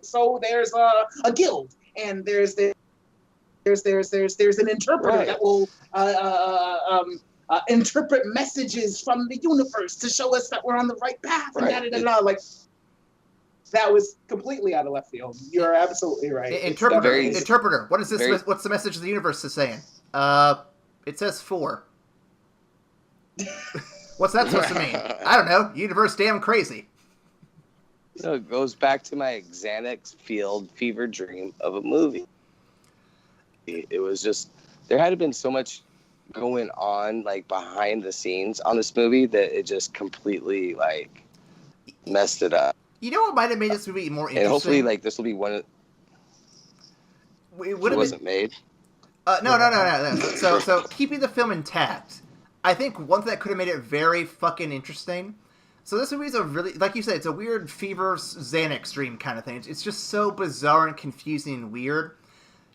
So there's a guild, and there's an interpreter that will interpret messages from the universe to show us that we're on the right path. And like, that was completely out of left field. You're absolutely right. Interpreter. What is this? What's the message of the universe is saying? It says 4. What's that supposed to mean? I don't know. Universe damn crazy. So it goes back to my Xanax field fever dream of a movie. It was just, there had been so much going on like behind the scenes on this movie that it just completely like messed it up. You know what might have made this movie more interesting? And hopefully like this will be one of it wasn't made. No. So keeping the film intact, I think one thing that could have made it very fucking interesting. So this movie is a really, like you said, it's a weird fever Xanax dream kind of thing. It's just so bizarre and confusing and weird.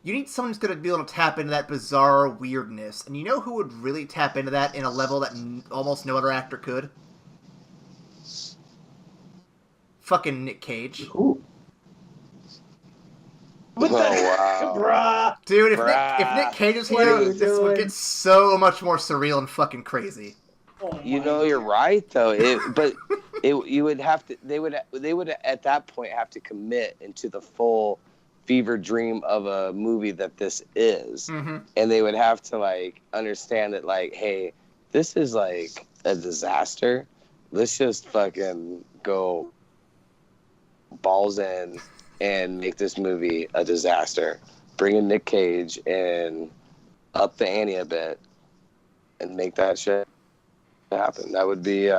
You need someone who's going to be able to tap into that bizarre weirdness. And you know who would really tap into that in a level that almost no other actor could? Fucking Nick Cage. Ooh. What the wow. Bruh. Dude, if Nick Cage is here, this would get so much more surreal and fucking crazy. Oh you're right though. You would have to. They would at that point have to commit into the full fever dream of a movie that this is, and they would have to like understand that like, hey, this is like a disaster. Let's just fucking go balls in and make this movie a disaster. Bring in Nick Cage and up the ante a bit and make that shit happen. That would be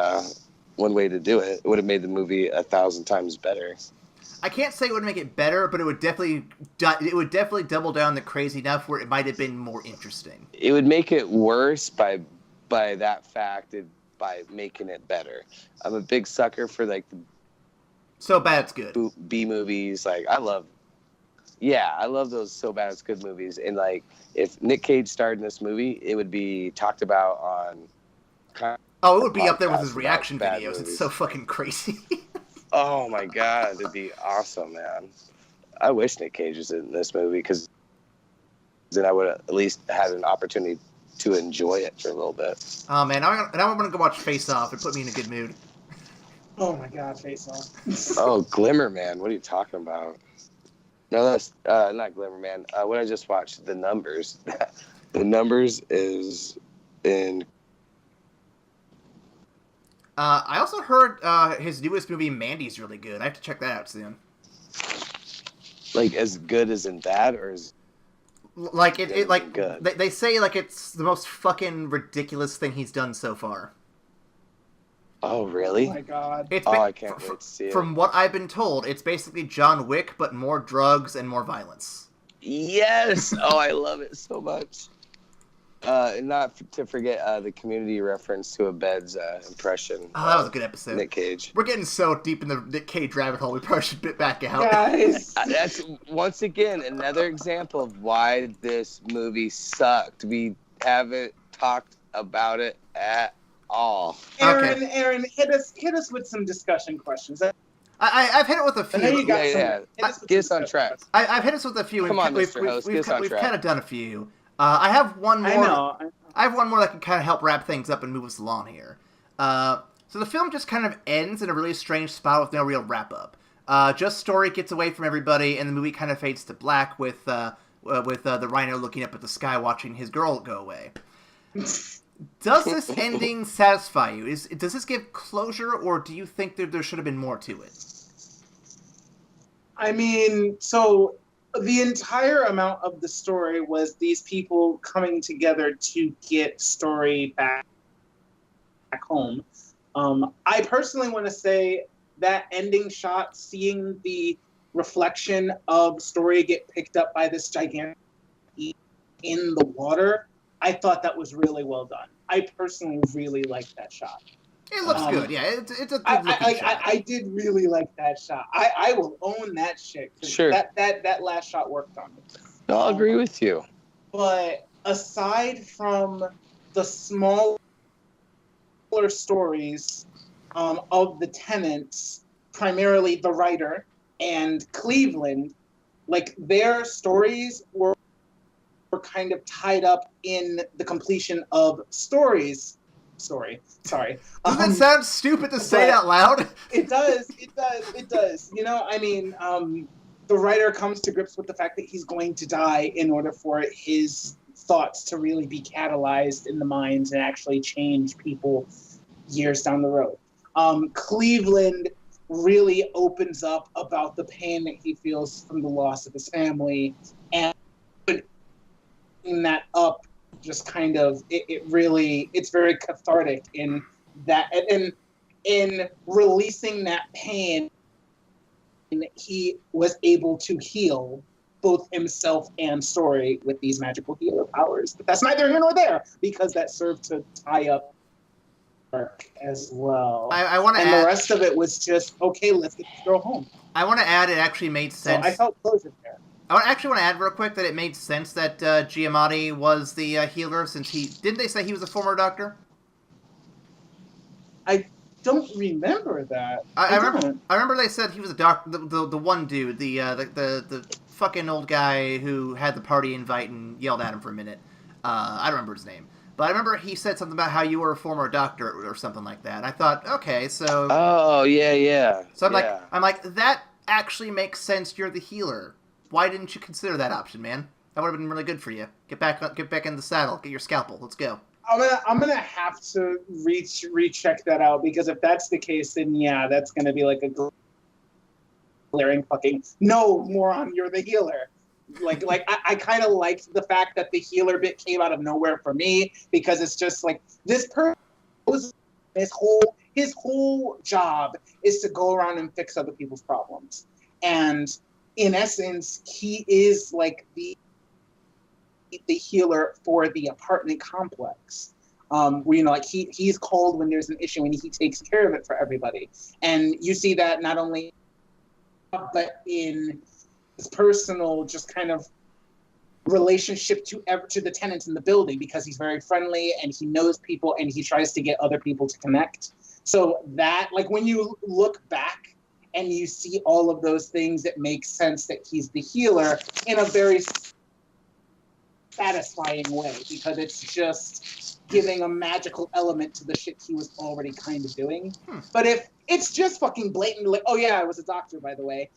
one way to do it. It would have made the movie 1,000 times better. I can't say it would make it better, but it would definitely double down the crazy enough where it might have been more interesting. It would make it worse by that fact, by making it better. I'm a big sucker for like the so bad it's good B movies. Like I love Yeah, I love those so bad it's good movies. And like, if Nick Cage starred in this movie, it would be talked about on. Oh, it would be up there with his podcasts reaction about bad videos. It's movies. so fucking crazy. Oh my god, it'd be awesome, man. I wish Nick Cage was in this movie because then I would have at least had an opportunity to enjoy it for a little bit. Oh man, now I'm gonna go watch Face Off. It put me in a good mood. Oh my god, Face Off. Oh, Glimmer Man, what are you talking about? No, that's not Glimmer Man. What I just watched, The Numbers. The Numbers is in. I also heard his newest movie, Mandy's, really good. I have to check that out soon. Like, as good as in that, or is like it like good? They say like it's the most fucking ridiculous thing he's done so far. Oh really? Oh my god. I can't wait to see it. From what I've been told, it's basically John Wick, but more drugs and more violence. Yes! Oh, I love it so much. And not to forget the Community reference to Abed's impression. Oh, that was a good episode. Nick Cage. We're getting so deep in the Nick Cage rabbit hole, we probably should bit back out. Guys. That's, once again, another example of why this movie sucked. We haven't talked about it at all. Aaron, hit us with some discussion questions. I've hit it with a few. Get us on track. I've hit us with a few. Come on, Mr. Host, get us on track. We've kind of done a few. I have one more. I have one more that can kind of help wrap things up and move us along here. So the film just kind of ends in a really strange spot with no real wrap-up. Just Story gets away from everybody, and the movie kind of fades to black with the rhino looking up at the sky watching his girl go away. Does this ending satisfy you? Does this give closure, or do you think that there should have been more to it? I mean, so the entire amount of the story was these people coming together to get Story back home. I personally want to say that ending shot, seeing the reflection of Story get picked up by this gigantic in the water, I thought that was really well done. I personally really liked that shot. It looks good, yeah. It's a good looking shot. I did really like that shot. I will own that shit. Sure. That last shot worked on me. I'll agree with you. But aside from the smaller stories of the tenants, primarily the writer and Cleveland, like their stories were kind of tied up in the completion of Story's story. Sorry. Doesn't it sound stupid to say out loud? It does. You know, I mean, the writer comes to grips with the fact that he's going to die in order for his thoughts to really be catalyzed in the minds and actually change people years down the road. Cleveland really opens up about the pain that he feels from the loss of his family, and putting that up just kind of it's very cathartic in that, and in releasing that pain, he was able to heal both himself and Story with these magical healer powers. But that's neither here nor there, because that served to tie up Mark as well. I want to add, the rest of it was just, okay, let's get this girl home. I want to add, it actually made sense. So I felt closure there. I actually want to add real quick that it made sense that Giamatti was the healer, since didn't they say he was a former doctor? I don't remember that. I remember they said he was a doctor. The one dude, the fucking old guy who had the party invite and yelled at him for a minute. I don't remember his name, but I remember he said something about how you were a former doctor or something like that. And I thought, okay, so. Oh yeah. So I'm like that actually makes sense. You're the healer. Why didn't you consider that option, man? That would have been really good for you. Get back in the saddle. Get your scalpel. Let's go. I'm gonna have to recheck that out, because if that's the case, then yeah, that's gonna be like a glaring fucking no, moron. You're the healer. Like I kind of liked the fact that the healer bit came out of nowhere for me, because it's just like this person his whole job is to go around and fix other people's problems, and in essence, he is like the healer for the apartment complex. Where, you know, like he's called when there's an issue and he takes care of it for everybody. And you see that not only, but in personal, just kind of relationship to the tenants in the building, because he's very friendly and he knows people and he tries to get other people to connect. So that, like, when you look back and you see all of those things, it makes sense that he's the healer in a very satisfying way, because it's just giving a magical element to the shit he was already kind of doing. But if it's just fucking blatant, like, oh yeah, I was a doctor, by the way,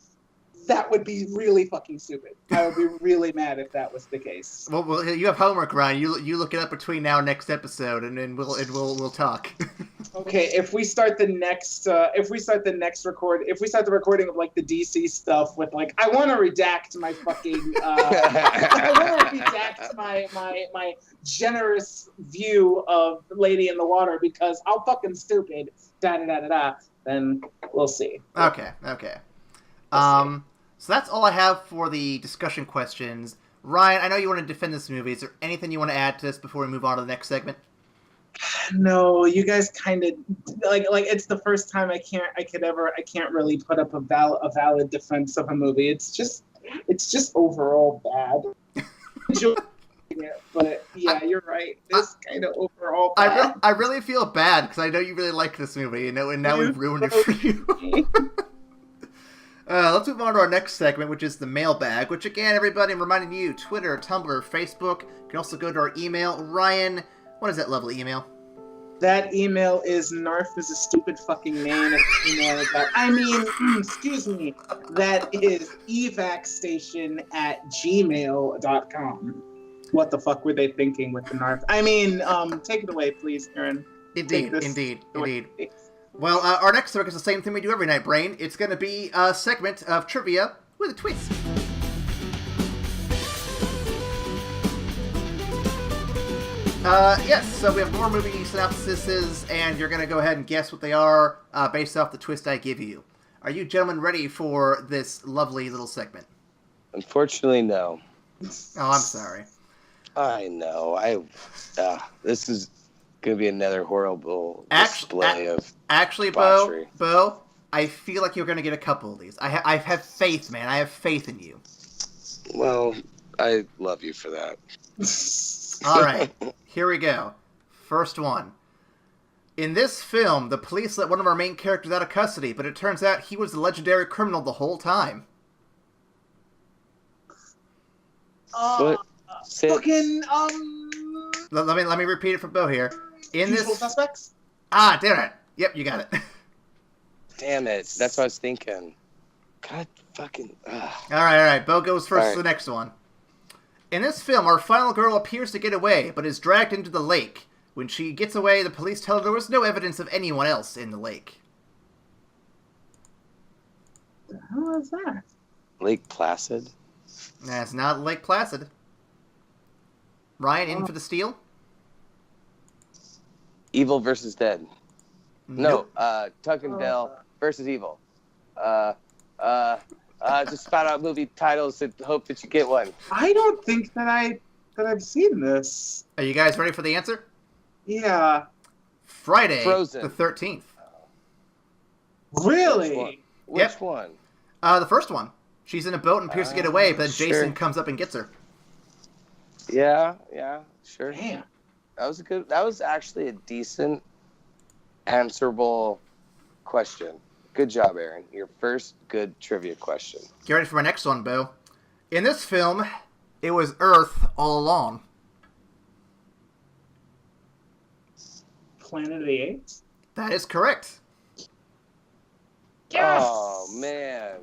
that would be really fucking stupid. I would be really mad if that was the case. Well, you have homework, Ryan. You look it up between now and next episode, and then we'll talk. Okay, if we start the recording of like the DC stuff with like, I want to redact my fucking, I want to redact my generous view of Lady in the Water because how fucking stupid, then we'll see. Okay. So that's all I have for the discussion questions. Ryan, I know you want to defend this movie. Is there anything you want to add to this before we move on to the next segment? No, you guys kind of like it's the first time I can't really put up a valid defense of a movie. It's just overall bad. But yeah, you're right. It's kind of overall bad. I really feel bad because I know you really like this movie, and now we've ruined it for you. Let's move on to our next segment, which is the mailbag, which again, everybody, I'm reminding you, Twitter, Tumblr, Facebook. You can also go to our email. Ryan, what is that lovely email? That email is Narf is a stupid fucking name at gmail.com. Excuse me. That is evacstation@gmail.com. What the fuck were they thinking with the Narf? Take it away, please, Aaron. Indeed. Well, our next segment is the same thing we do every night, Brain. It's going to be a segment of trivia with a twist. Yes, so we have more movie synopsises, and you're going to go ahead and guess what they are based off the twist I give you. Are you gentlemen ready for this lovely little segment? Unfortunately, no. Oh, I'm sorry. I know. This is going to be another horrible display of Actually, debauchery. Bo, I feel like you're going to get a couple of these. I have faith, man. I have faith in you. Well, I love you for that. All right, here we go. First one. In this film, the police let one of our main characters out of custody, but it turns out he was the legendary criminal the whole time. Fucking, Let me repeat it for Bo here. In Usual this... Suspects? Ah, damn it. Yep, you got it. Damn it. That's what I was thinking. God fucking... All right. Bo goes first to the next one. In this film, our final girl appears to get away, but is dragged into the lake. When she gets away, the police tell her there was no evidence of anyone else in the lake. What the hell is that? Lake Placid? That's not Lake Placid. Ryan, in for the steal? Evil versus Dead. Nope. No, Tuck and Dale versus Evil. Just spout out movie titles and hope that you get one. I don't think that I've seen this. Are you guys ready for the answer? Yeah. Friday Frozen. the 13th. Really? Which one? The first one. She's in a boat and appears to get away, but then Jason comes up and gets her. Yeah, sure. Damn. That was actually a decent, answerable question. Good job, Aaron. Your first good trivia question. Get ready for my next one, Bo. In this film, it was Earth all along. Planet of the Apes? That is correct. Yes! Oh, man.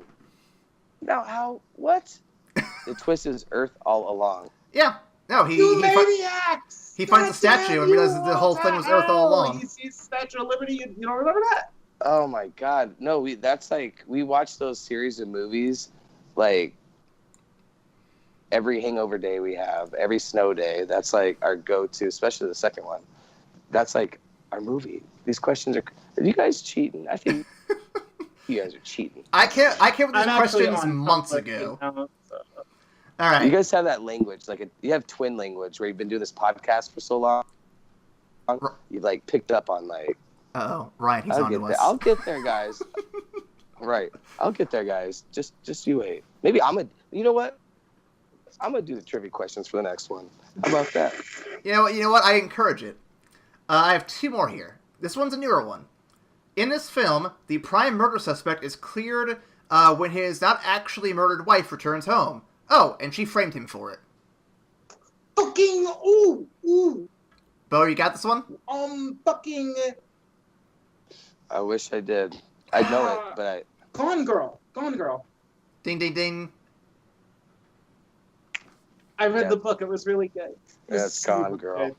Now, what? The twist is Earth all along. Yeah. No, he maniacs! He finds the statue and realizes the whole thing was Earth all along. He sees the Statue of Liberty. You don't remember that? Oh my God. No, we watch those series of movies like every hangover day we have, every snow day. That's like our go-to, especially the second one. That's like our movie. These questions are you guys cheating? I think you guys are cheating. I came with these questions months ago. All right. You guys have that language, you have twin language where you've been doing this podcast for so long. You've picked up on Uh-oh, Ryan, he's on to us. I'll get there, guys. Right. I'll get there, guys. Just you wait. Maybe you know what? I'm going to do the trivia questions for the next one. How about that? You know what? I encourage it. I have 2 more here. This one's a newer one. In this film, the prime murder suspect is cleared when his not actually murdered wife returns home. Oh, and she framed him for it. Fucking ooh. Bo, you got this one? Fucking. I wish I did. I know it, but I. Gone Girl. Ding, ding, ding. I read the book. It was really good. That's Gone Girl. Good.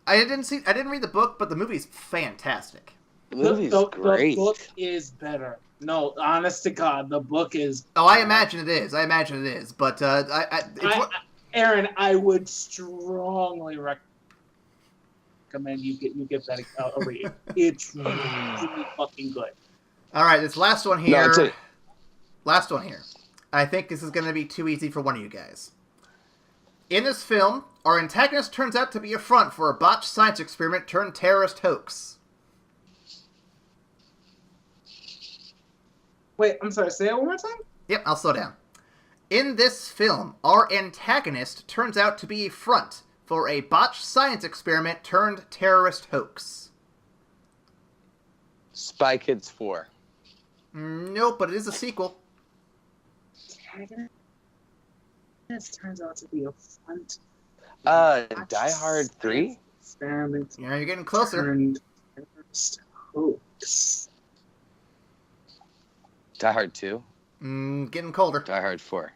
I didn't read the book, but the movie's fantastic. The movie's great. The book is better. No, honest to God, the book is. Oh, I imagine it is. But Aaron, I would strongly recommend you get that a read. It's really fucking good. All right, this last one here. No, last one here. I think this is going to be too easy for one of you guys. In this film, our antagonist turns out to be a front for a botched science experiment turned terrorist hoax. Wait, I'm sorry, say it one more time? Yep, I'll slow down. In this film, our antagonist turns out to be a front for a botched science experiment turned terrorist hoax. Spy Kids 4. Nope, but it is a sequel. This turns out to be a front. Die Hard 3? Experiment. Yeah, you're getting closer. Turned terrorist hoax. Die Hard 2? Getting colder. Die Hard 4.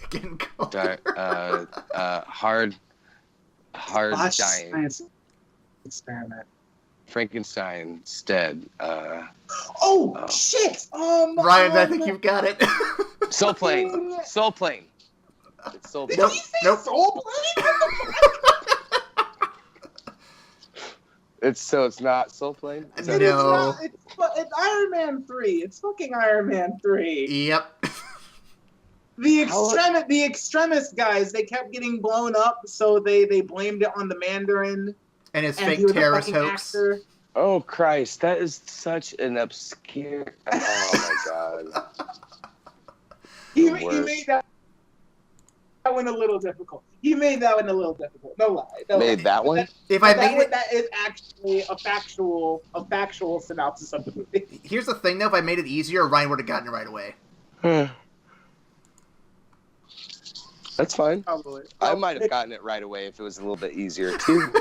Getting colder. Hard Botched Dying. Science experiment. Frankenstein's dead. Shit! Ryan, I think you've got it. Soul Plane. It's Soul Plane. Nope. Soul Plane? It's not Soul Plane? No. It's Iron Man 3. It's fucking Iron Man 3. Yep. The extremist guys, they kept getting blown up, so they blamed it on the Mandarin. And his fake terrorist hoax. Actor. Oh, Christ. That is such an obscure... Oh, my God. He made that one a little difficult. No lie. That one? That is actually a factual synopsis of the movie. Here's the thing, though. If I made it easier, Ryan would have gotten it right away. That's fine. Probably. I might have gotten it right away if it was a little bit easier, too.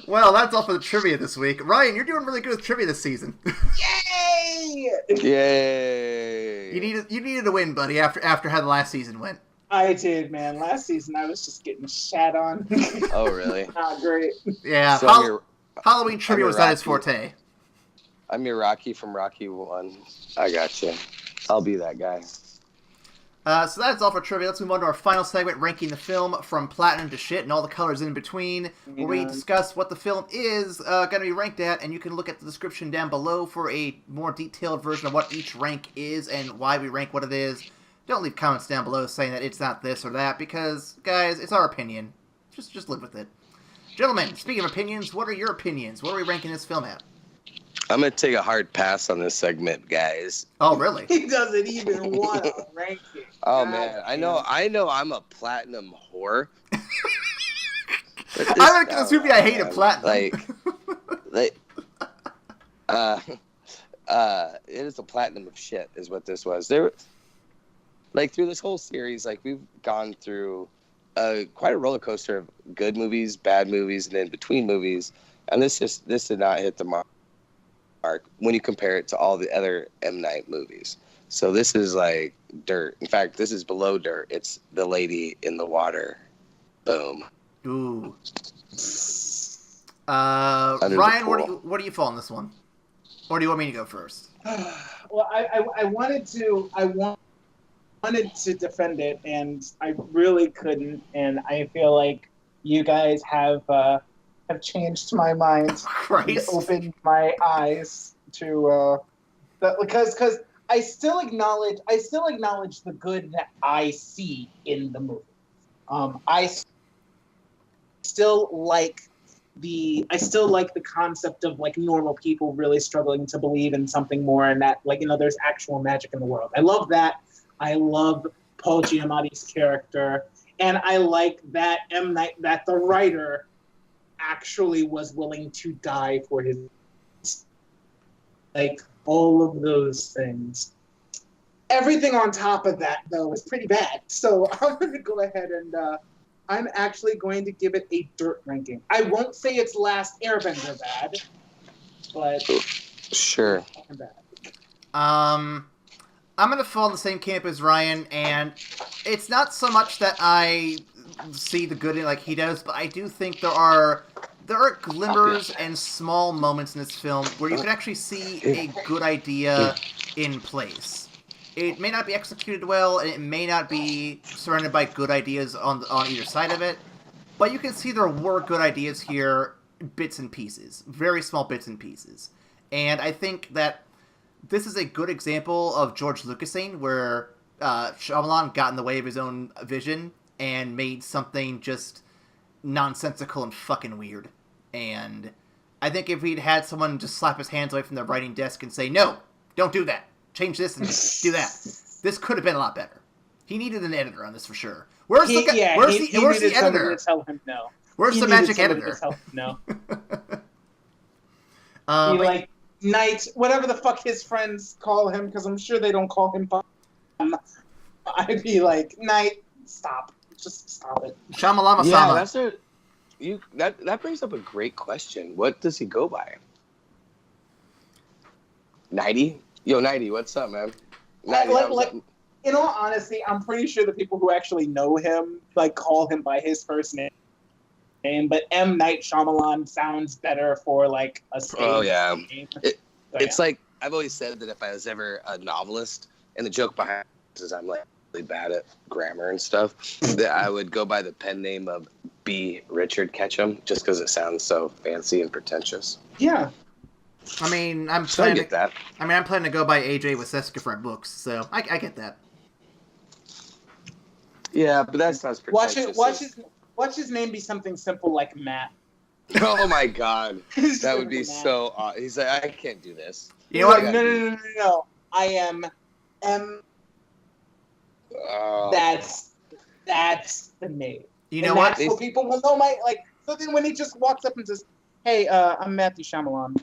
Well, that's all for the trivia this week. Ryan, you're doing really good with trivia this season. Yay! Yay! You needed a win, buddy, after how the last season went. I did, man. Last season, I was just getting shat on. Oh, really? Not great. Yeah, So Halloween trivia was not his forte. I'm your Rocky from Rocky 1. I gotcha. I'll be that guy. So that's all for trivia. Let's move on to our final segment, ranking the film from platinum to shit and all the colors in between, where we discuss what the film is going to be ranked at, and you can look at the description down below for a more detailed version of what each rank is and why we rank what it is. Don't leave comments down below saying that it's not this or that, because, guys, it's our opinion. Just live with it. Gentlemen, speaking of opinions, what are your opinions? What are we ranking this film at? I'm going to take a hard pass on this segment, guys. Oh, really? He doesn't even want to rank it. Oh, man. I know I'm a platinum whore. I like this movie. I hate a platinum. It is a platinum of shit is what this was. Through this whole series, we've gone through quite a roller coaster of good movies, bad movies, and in between movies. And this did not hit the mark when you compare it to all the other M. Night movies. So this is like dirt. In fact, this is below dirt. It's The Lady in the Water. Boom. Ooh. Ryan, where do you fall on this one? Or do you want me to go first? Well, I wanted to defend it, and I really couldn't. And I feel like you guys have changed my mind, and opened my eyes to because I still acknowledge the good that I see in the movie. I still like I still like the concept of like normal people really struggling to believe in something more, and that like there's actual magic in the world. I love that. I love Paul Giamatti's character, and I like that M. Night, that the writer actually was willing to die for his, like, all of those things. Everything on top of that, though, is pretty bad. So I'm going to go ahead and I'm actually going to give it a dirt ranking. I won't say it's Last Airbender bad, but sure. Bad. I'm going to fall in the same camp as Ryan, and it's not so much that I see the good in it like he does, but I do think there are glimmers and small moments in this film where you can actually see a good idea in place. It may not be executed well, and it may not be surrounded by good ideas on either side of it, but you can see there were good ideas here, bits and pieces, very small bits and pieces. And I think that this is a good example of George Lucasing, where Shyamalan got in the way of his own vision and made something just nonsensical and fucking weird. And I think if he'd had someone just slap his hands away from the writing desk and say, no, don't do that, change this and do that, this could have been a lot better. He needed an editor on this for sure. Where's the editor? To tell him no. Where's the magic editor? To tell him no. Like Knight, whatever the fuck his friends call him, because I'm sure they don't call him. I'd be like, Knight, stop. Just stop it. Shyamalan-sama. Yeah, that brings up a great question. What does he go by? Nighty? Yo, Nighty, what's up, man? Nighty, in all honesty, I'm pretty sure the people who actually know him like call him by his first name. But M. Night Shyamalan sounds better for like a stage name. It's like I've always said that if I was ever a novelist, and the joke behind it is I'm like really bad at grammar and stuff, that I would go by the pen name of B. Richard Ketchum, just because it sounds so fancy and pretentious. Yeah. I mean, I'm planning to go by AJ with Seska books, so I get that. Yeah, but that sounds pretentious. Watch his name be something simple like Matt. Oh my god, that would be so. He's like, I can't do this. You know what? No. I am M. That's the name. You know what? So people will know my like. So then when he just walks up and says, "Hey, I'm Matthew Shyamalan."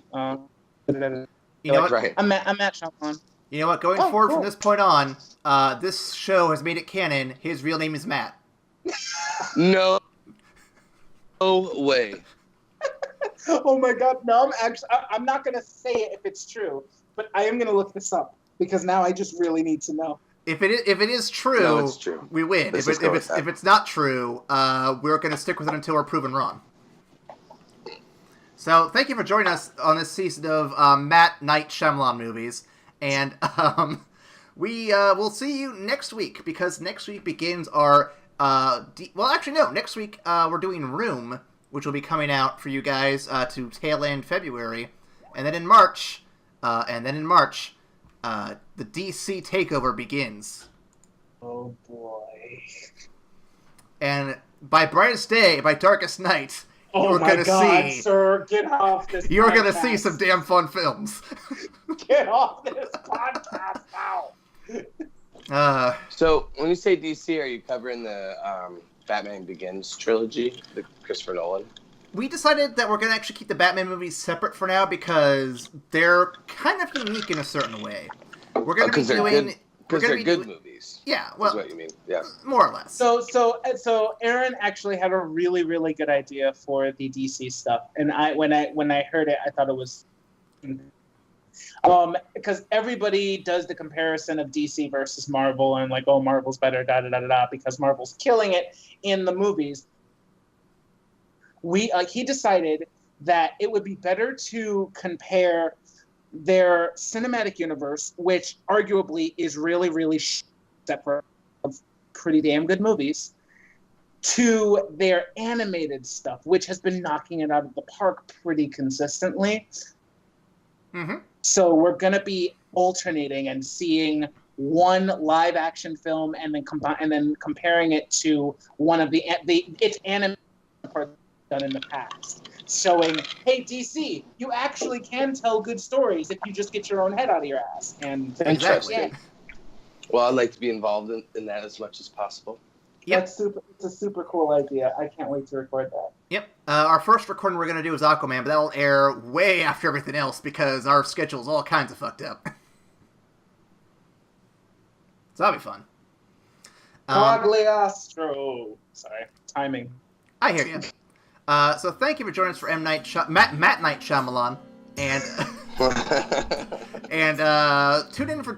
You know what? Right. I'm Matt Shyamalan. You know what? Going forward from this point on, this show has made it canon. His real name is Matt. No way. Oh my god! No, I'm not gonna say it if it's true, but I am gonna look this up because now I just really need to know. If it is true, no, it's true. We win. If it's not true, we're gonna stick with it until we're proven wrong. So thank you for joining us on this season of Matt Night Shyamalan movies, and we will see you next week, because next week begins our next week we're doing Room, which will be coming out for you guys to tail end February, and then in March, the DC takeover begins. Oh boy! And by brightest day, by darkest night. Oh my god, sir, get off this podcast. You're going to see some damn fun films. Get off this podcast now. So, when you say DC, are you covering the Batman Begins trilogy, the Christopher Nolan? We decided that we're going to actually keep the Batman movies separate for now because they're kind of unique in a certain way. We're going to be doing... Because they're good movies. Yeah, well, is what you mean. Yeah, more or less. So Aaron actually had a really, really good idea for the DC stuff, and when I heard it, I thought it was, because everybody does the comparison of DC versus Marvel, and like, oh, Marvel's better, because Marvel's killing it in the movies. He decided that it would be better to compare their cinematic universe, which arguably is really, really except for pretty damn good movies, to their animated stuff, which has been knocking it out of the park pretty consistently. Mm-hmm. So we're going to be alternating and seeing one live action film and then comparing it to one of its animated part done in the past, showing, hey, DC, you actually can tell good stories if you just get your own head out of your ass. And interesting. Yeah. Well, I'd like to be involved in that as much as possible. Yep. It's a super cool idea. I can't wait to record that. Yep. Our first recording we're going to do is Aquaman, but that'll air way after everything else because our schedule's all kinds of fucked up. So that'll be fun. Pagliastro. Sorry, timing. I hear you. So thank you for joining us for Matt Night Shyamalan, and and tune in for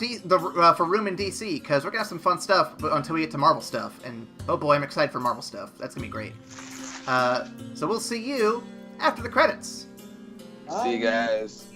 for Room in DC because we're gonna have some fun stuff until we get to Marvel stuff. And oh boy, I'm excited for Marvel stuff. That's gonna be great. So we'll see you after the credits. Bye. See you guys.